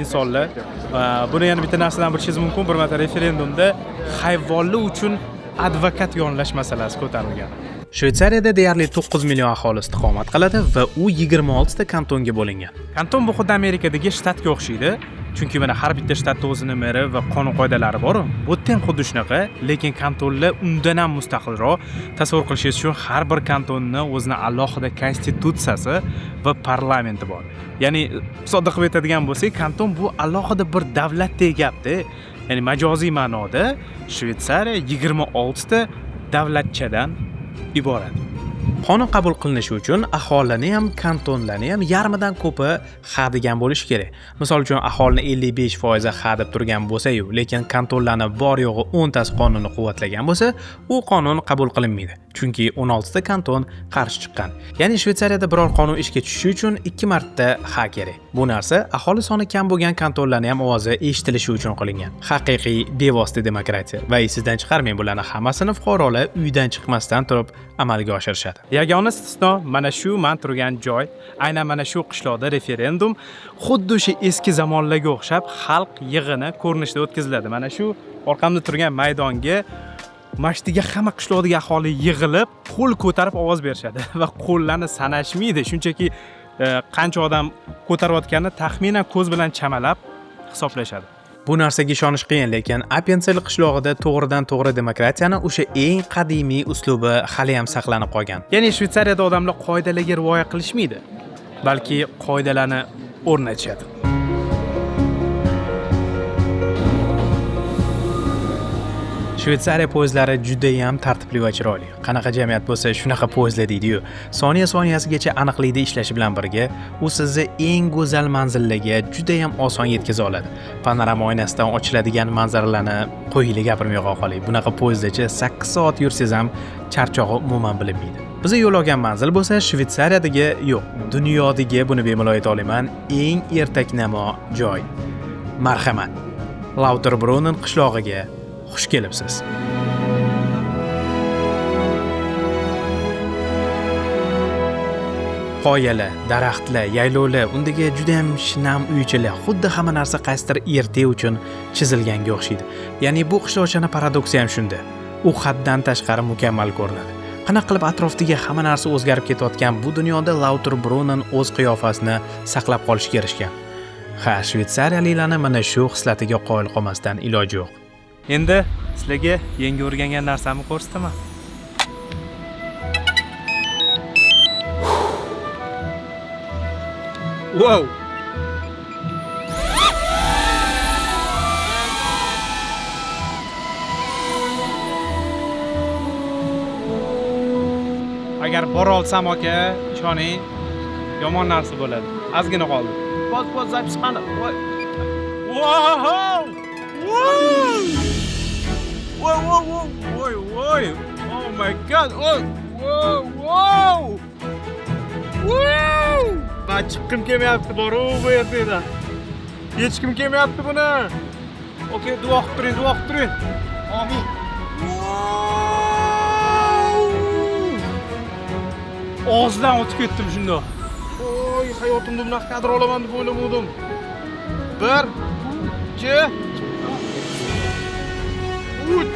insonlar. Buni yana bitta narsadan bilishingiz mumkin, bir marta referendumda hayvonlar uchun advokat yollash masalasi ko'tarilgan. Shvetsariyada deyarli 9 million aholi istiqomat qiladi va u 26 ta kantonga bo'lingan. Kanton bu xuddi Amerikadagi shtatga o'xshaydi. Chunki mana har bitta shtatda o'zining meri va qonun qoidalari bor. Bu ham xuddi shunaqa, lekin kantonlar undan ham mustaqilroq. Tasavvur qilishingiz uchun har bir kantonning o'zining alohida konstitutsiyasi va parlamenti bor. Ya'ni sodda qilib aytadigan bo'lsak, kanton bu alohida bir davlatdek gapda. Ya'ni majoziy ma'noda Shvetsariya 26 ta davlatchadan iborat. Qonun qabul qilinishi uchun aholini ham, kantonlarni ham yarmidan ko'pi ha degan bo'lishi kerak. Misol uchun aholini 55% ha deb turgan bo'lsa-yu, lekin kantonlarning bor yo'g'i 10 tasi qonunni quvvatlagan bo'lsa, u qonun qabul qilinmaydi. Chunki 16 ta kanton qarshi chiqqan. Ya'ni Shvetsariyada biror qonun ishga tushishi uchun 2 marta ha kerak. Bu narsa aholi soni kam bo'lgan kantonlarning ham ovozi eshitilishi uchun qilingan. Haqiqiy bevosita demokratiya. Va sizdan chiqarmang, bularning hammasini fuqarolar uydan chiqmasdan turib amalga oshirishadi. Yagona istisno mana shu men turgan joy, aynan mana shu qishloqda referendum xuddi o'sha eski zamonlarga o'xshab xalq yig'ini ko'rinishida o'tkaziladi. Mana shu orqamda turgan maydonga mashtiga hamma qishloqdagi aholi yig'ilib, qo'l ko'tarib ovoz berishadi va qo'llarni sanashmaydi. Shunchaki qancha odam ko'tarayotganini taxminan ko'z bilan chamalab hisoblashadi. Bu narsaga ishonish qiyin, lekin Appenzell qishlog'ida to'g'ridan-to'g'ri demokratiyani o'sha eng qadimiy uslubi hali ham saqlanib qolgan. Ya'ni Shvetsariyada odamlar qoidalarga rioya qilishmaydi, balki qoidalarni o'rnatishadi. Shvetsariya poyezdlari juda ham tartibli va chiroyli. Qanaqa jamiyat bo'lsa, shunaqa poyezdlar deydi-yu. Soniya-soniyasigacha aniqlikda ishlashi bilan birga, u sizni eng go'zal manzillarga juda ham oson yetkaza oladi. Panorama oynasidan ochiladigan manzaralarni qo'yili gapirmay qo'yaylik. Bunaqa poyezddacha 8 soat yursangiz ham charchog'i umuman bilinmaydi. Biz yo'l olgan manzil bo'lsa, Shvetsariyadagi yo'q, dunyodagi, buni bemalol ayta olaman, eng ertaknamo joy. Marhamat. Lauterbrunnen qishlog'iga xush kelibsiz. qoyalar, daraxtlar, yaylovlar, undagi juda ham shinam uychalar, xuddi hamma narsa qaysidir ertak uchun chizilganga o'xshaydi. Ya'ni bu qishloqchani paradoksi ham shunda. U haddan tashqari mukammal ko'rinadi. Qanaqa qilib atrofdagi hamma narsa o'zgarib ketayotgan bu dunyoda Lauterbrunnen o'z qiyofasini saqlab qolishga erishgan. Ha, shvetsariyaliklarni mana shu xislatiga qoyil qolmasdan iloji yo'q. Endi sizlarga yangi o'rgangan narsamni ko'rsataman. Wow! Agar bora olsam aka, ishoning, yomon narsa bo'ladi. Ozgina qoldi. Boz zapis qani. Wow! Voy. Oh my god. Wow! Ben chiqqim kelmayapti, boru bu yerda. Hech kim kelmayapti buni. Okey, duo qilib turing. Amin. Og'izdan o'tib ketdim shunda. Oy, hayotimda bunaqa kadr olaman deb o'ylamadim. 1 2 3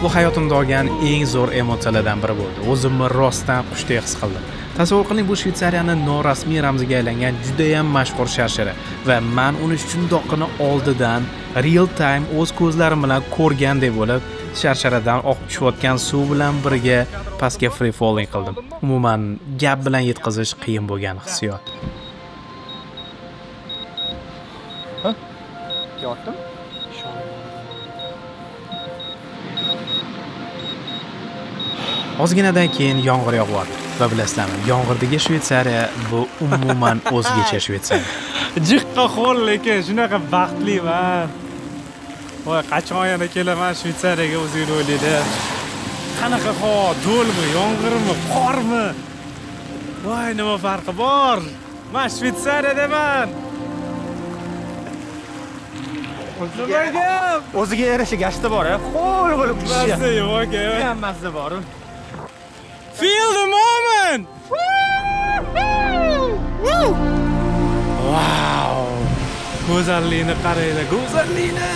Bu hayotimda olgan eng zo'r emotsiyalardan biri bo'ldi. O'zimni rostdan qushdek his qildim. Tasavvur qiling, bu Shvetsariyaning norasmiy ramziga aylangan juda ham mashhur sharshara va men uni shundoqqina oldidan real time o'z ko'zlarim bilan ko'rgandek bo'lib, sharsharadan oqib tushayotgan suv bilan birga pastga free falling qildim. Umuman gap bilan yetkazish qiyin bo'lgan hissiyot. Yotdim. Ozginadan keyin yomg'ir yog'yapti va bilasizlarmi, yomg'irdagi Shvetsariya bu umuman o'zgacha Shvetsariya. Jiqqa ho'l lekin shunaqa baxtliman. Voy, qachon yana kelaman Shvetsariyaga o'zingiz o'ylaydi. Qanaqa havo, do'lmi, yomg'irmi, qormi? Voy, nima farqi bor? Men Shvetsariyadaman. O'ziga yarasha gashti bor-a? Qo'l bo'lib tushgan. Mazza yo'q aka. Hammasi bor. Feel the moment. Wow! Go'zallikni qaranglar, go'zallikni.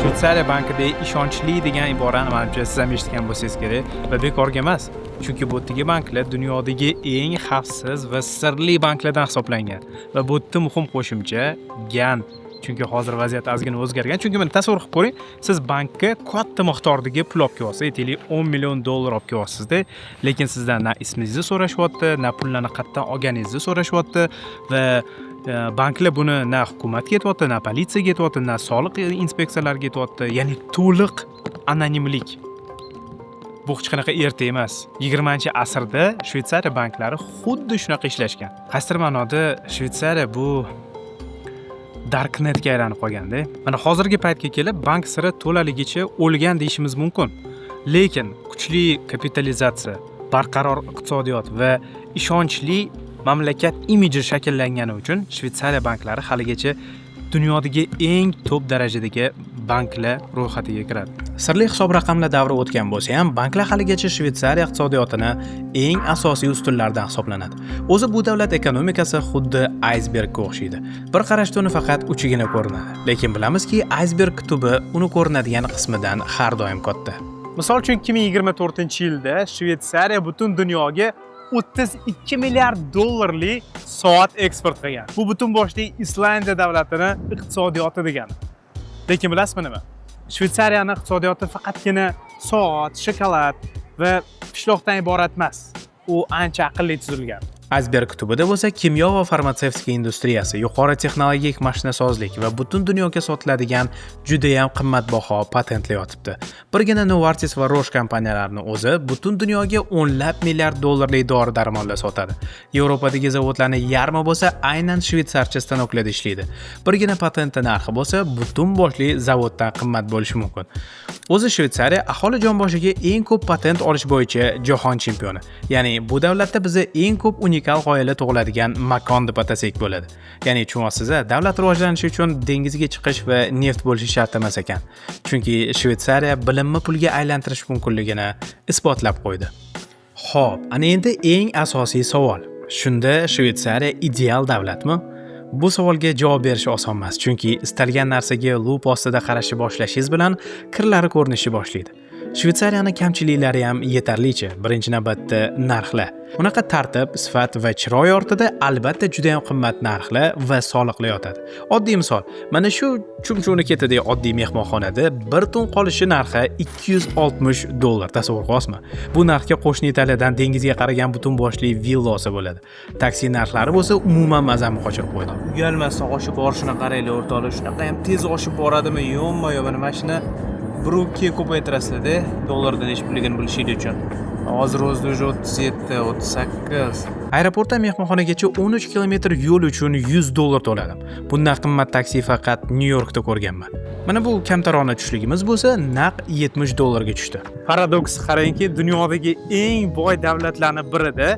Shvetsariya bankida ishonchli degan iborani menimcha siz ham eshitgan bo'lsangiz kerak va bekorga emas. Chunki bu yerdagi banklar dunyodagi eng xavfsiz va sirli banklardan hisoblangan. Va bu yerda muhim qo'shimcha gan. Chunki hozir vaziyat ozgina o'zgargan. Chunki mana tasavvur qilib ko'ring, siz bankka katta miqdordagi pul olib kelasiz, aytaylik $10 million olib kelasizda, lekin sizdan na ismingizni so'rashyapti, na pullarni qayerdan olganingizni so'rashyapti va banklar buni na hukumatga ketyapti, na politsiyaga ketyapti, na soliq inspeksiyalariga ketyapti. Ya'ni to'liq anonimlik. Bu hech qanaqa erta emas. 20-asrda Shvetsariya banklari xuddi shunaqa ishlashgan. Qaysidir ma'noda Shvetsariya bu darknetga aylanib qolganda. Mana hozirgi paytga kelib bank siri to'laligicha o'lgan deyishimiz mumkin. Lekin kuchli kapitalizatsiya, barqaror iqtisodiyot va ishonchli mamlakat imiji shakllangani uchun Shvetsariya banklari haligacha dunyodagi eng top darajadagi banklar ro'yxatiga kiradi. Sirli hisob raqamlar davri o'tgan bo'lsa ham, banklar haligacha Shvetsariya iqtisodiyotining eng asosiy ustunlaridan hisoblanadi. O'zi bu davlat ekonomikasi xuddi aysbergga o'xshaydi. Bir qarashda uni faqat uchigina ko'rinadi. Lekin bilamizki, aysberg tubi uni ko'rinadigan qismidan har doim katta. Misol uchun 2024-yilda Shvetsariya butun dunyoga $32 milliard soat eksport qilgan. Bu butun boshli Islandiya davlatining iqtisodiyoti degani. Lekin bilasizmi nima? Shvetsariyani iqtisodiyoti faqatgina soat, shokolad va pishloqdan iborat emas. U ancha aqlli tuzilgan. Iceberg tubida bo'lsa kimyo va farmatsevtika industriyasi, yuqori texnologik mashinasozlik va butun dunyoga sotiladigan juda ham qimmatbaho patentlar yotibdi. Birgina Novartis va Roche kompaniyalarining o'zi butun dunyoga o'nlab milliard dollarlik dori-darmonlar sotadi. Yevropadagi zavodlarning yarmi bo'lsa aynan shvetsarcha stanoklarda ishlaydi. Birgina patentni narxi bo'lsa butun boshli zavoddan qimmat bo'lishi mumkin. O'zi Shvetsariya aholi jon boshiga eng ko'p patent olish bo'yicha jahon chempioni. Ya'ni bu davlatda bizni eng ko'p unikal g'oyalar tug'iladigan makon deb atasak bo'ladi. Ya'ni tushunasiz, davlat rivojlanishi uchun dengizga chiqish va neft bo'lishi shart emas ekan. Chunki Shvetsariya bilimni pulga aylantirish mumkinligini isbotlab qo'ydi. Xo'p, ana endi eng asosiy savol. Shunda Shvetsariya ideal davlatmi? Bu savolga javob berish oson emas, chunki istalgan narsaga lup ostida qarashni boshlashingiz bilan kirlari ko'rinishi boshlaydi. Shvetsariyaning kamchiliklari ham yetarlicha. Birinchi navbatda narxlar. Unaqa tartib, sifat va chiroy ortida albatta juda ham qimmat narxlar va soliqlar yotadi. Oddiy misol, mana shu chumchuni ketidagi oddiy mehmonxonada bir tun qolishi narxi $260. Tasavvur qilasizmi? Bu narxga qo'shni Italiyadan dengizga qaragan butun boshli villa olsa bo'ladi. Taksi narxlari bo'lsa umuman mazamni qochirib qo'ydi. Uyalmasdan oshib borishini qaranglar o'rtoqlar. Shunaqa ham tez oshib boradimi, yo'qmi, mana mashina 1-2 ko'paytirasizlar-da, dollarda necha pulligini bilishingiz uchun. Hozir o'zida 37, 38. Aeroportdan mehmonxonagacha 13 kilometr yo'l uchun $100 to'ladim. Bundan qimmat taksi faqat Nyu-Yorkda ko'rganman. Mana bu kamtarona tushligimiz bo'lsa, naq $70 ga tushdi. Paradoks qarangki, dunyodagi eng boy davlatlarning birida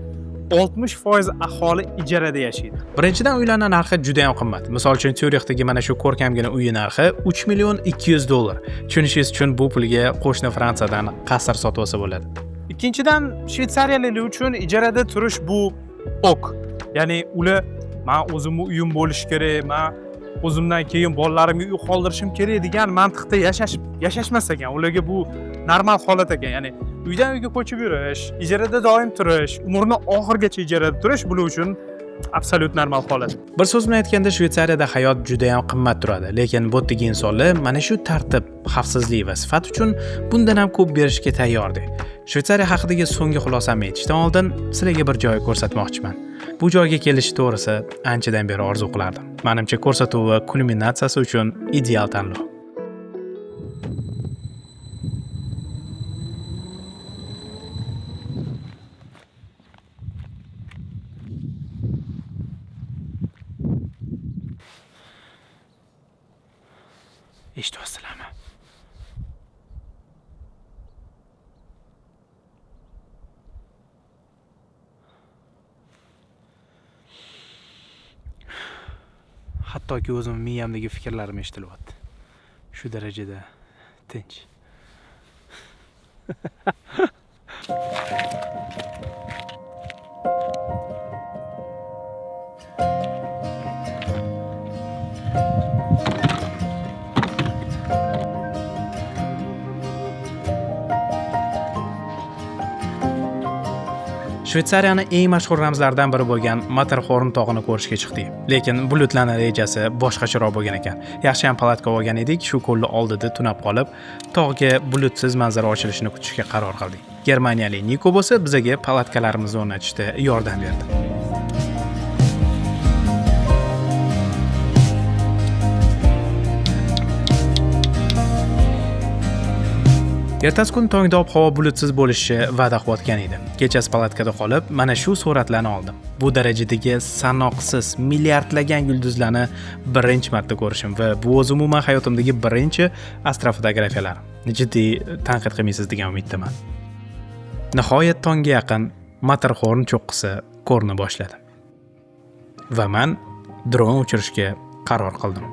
60% aholi ijarada yashaydi. Birinchidan uylarning narxi juda ham qimmat. Misol uchun Syurixdagi mana shu ko'rkamgina uy narxi $3,200,000. Tushunishingiz uchun bu pulga qo'shni Fransiyadan qasr sotib olsa bo'ladi. Ikkinchidan, shvetsariyaliklar uchun ijarada turish bu ok. Ya'ni ular men o'zimni uyim bo'lishi kerak, men o'zimdan keyin bolalarimga uy qoldirishim kerak degan mantiqda yashashmas ekan. Ularga bu normal holat ekan. Ya'ni uydan uyga ko'chib yurish, ijarada doim turish, umrni oxirigacha ijarada turish bular uchun absolut normal holat. Bir so'z bilan aytganda Shvetsariyada hayot juda ham qimmat turadi, lekin bu yerdagi insonlar mana shu tartib, xavfsizlik va sifat uchun bundan ham ko'p berishga tayyordir. Shvetsariya haqidagi so'nggi xulosamni aytishdan oldin sizlarga bir joy ko'rsatmoqchiman. Bu joyga kelish to'g'risi anchadan beri orzu qilardim. Menimcha ko'rsatuv va kulminatsiyasi uchun ideal tanlov. Eshityapsizlarmi? Hattoki o'zim miyamdagi fikrlarim eshitilyapti. Shu darajada tinch. Shvetsariyaning eng mashhur ramzlaridan biri bo'lgan Matterhorn tog'ini ko'rishga chiqdik. Lekin bulutlarning rejasi boshqacharoq bo'lgan ekan. Yaxshi ham palatka olgan edik, shu ko'lni oldida tunab qolib, tog'ga bulutsiz manzara ochilishini kutishga qaror qildik. Germaniyalik Niko bo'lsa bizga palatkalarimizni o'rnatishda yordam berdi. Ertasi kun tongda ob-havo bulutsiz bo'lishi va'da qilgan edi. Kechasi palatkada qolib, mana shu suratlarni oldim. Bu darajadagi sanoqsiz milliardlagan yulduzlarni birinchi marta ko'rishim va bu o'z umuman hayotimdagi birinchi astrofotografiyalar. Jiddiy tanqid qilmaysiz degan umiddaman. Nihoyat tongga yaqin Matterhorn cho'qqisi ko'rina boshladi. Va men dron uchirishga qaror qildim.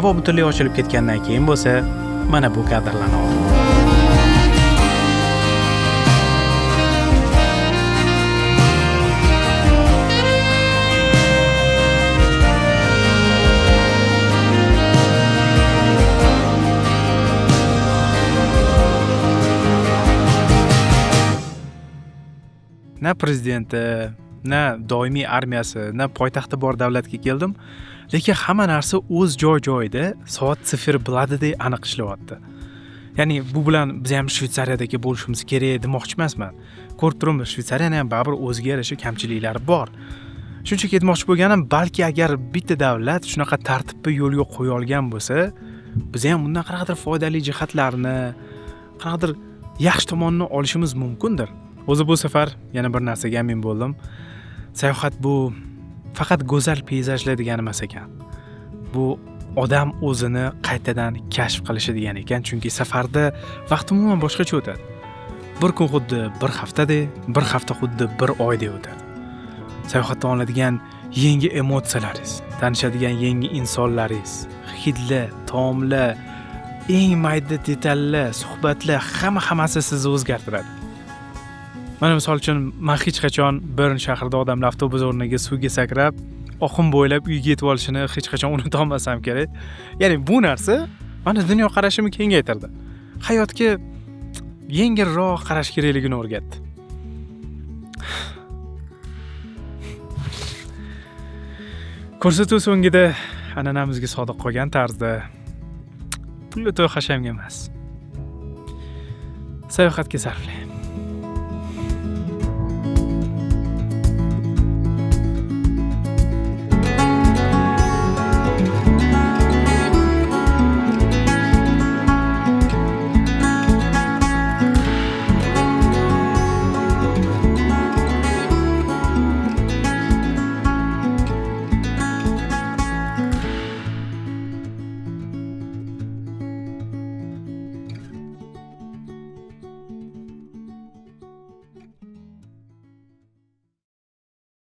Havo butunlay ochilib ketgandan keyin bo'lsa, mana bu kadrlarni oldim. Na prezidenti, na doimiy armiyasi, na poytaxti bor davlatga keldim, lekin hamma narsa o'z joy-joyida soat 0 biladidek aniq ishlayapti. Ya'ni bu bilan biz ham Shvetsariyadagi bo'lishimiz kerak demoqchi emasman. Ko'rib turibmiz, Shvetsariyaning ham baribir o'ziga yarasha kamchiliklari bor. Shunchaki aytmoqchi bo'lganim, balki agar bitta davlat shunaqa tartibni yo'lga qo'ya olgan bo'lsa, biz ham bundan qanaqadir foydali jihatlarni, qanaqadir yaxshi tomonini olishimiz mumkindir. O'zi bu safar yana bir narsaga amin bo'ldim. Sayohat bu faqat go'zal peyzajlar degani emas ekan. Bu odam o'zini qaytadan kashf qilishi degan ekan, chunki safarda vaqt umuman boshqacha o'tadi. Bir kun xuddi bir haftadek, bir hafta xuddi bir oydek o'tadi. Sayohatda oladigan yangi emotsiyalaringiz, tanishadigan yangi insonlaringiz, hidlar, taomlar, eng mayda detallar, suhbatlar hammasi sizni o'zgartiradi. Mana misol uchun, men hech qachon Bern shahrida odamlar avtobus o'rniga suvga sakrab, oqim bo'ylab uyga yetib olishini hech qachon unuta olmasam kerak. Ya'ni bu narsa meni dunyoqarashimni kengaytirdi. Hayotga yengilroq qarash kerakligini o'rgatdi. Ko'rsatuv so'ngida an'anamizga sodiq qolgan tarzda pulli to'y hashamga emas, sayohatga sarflang.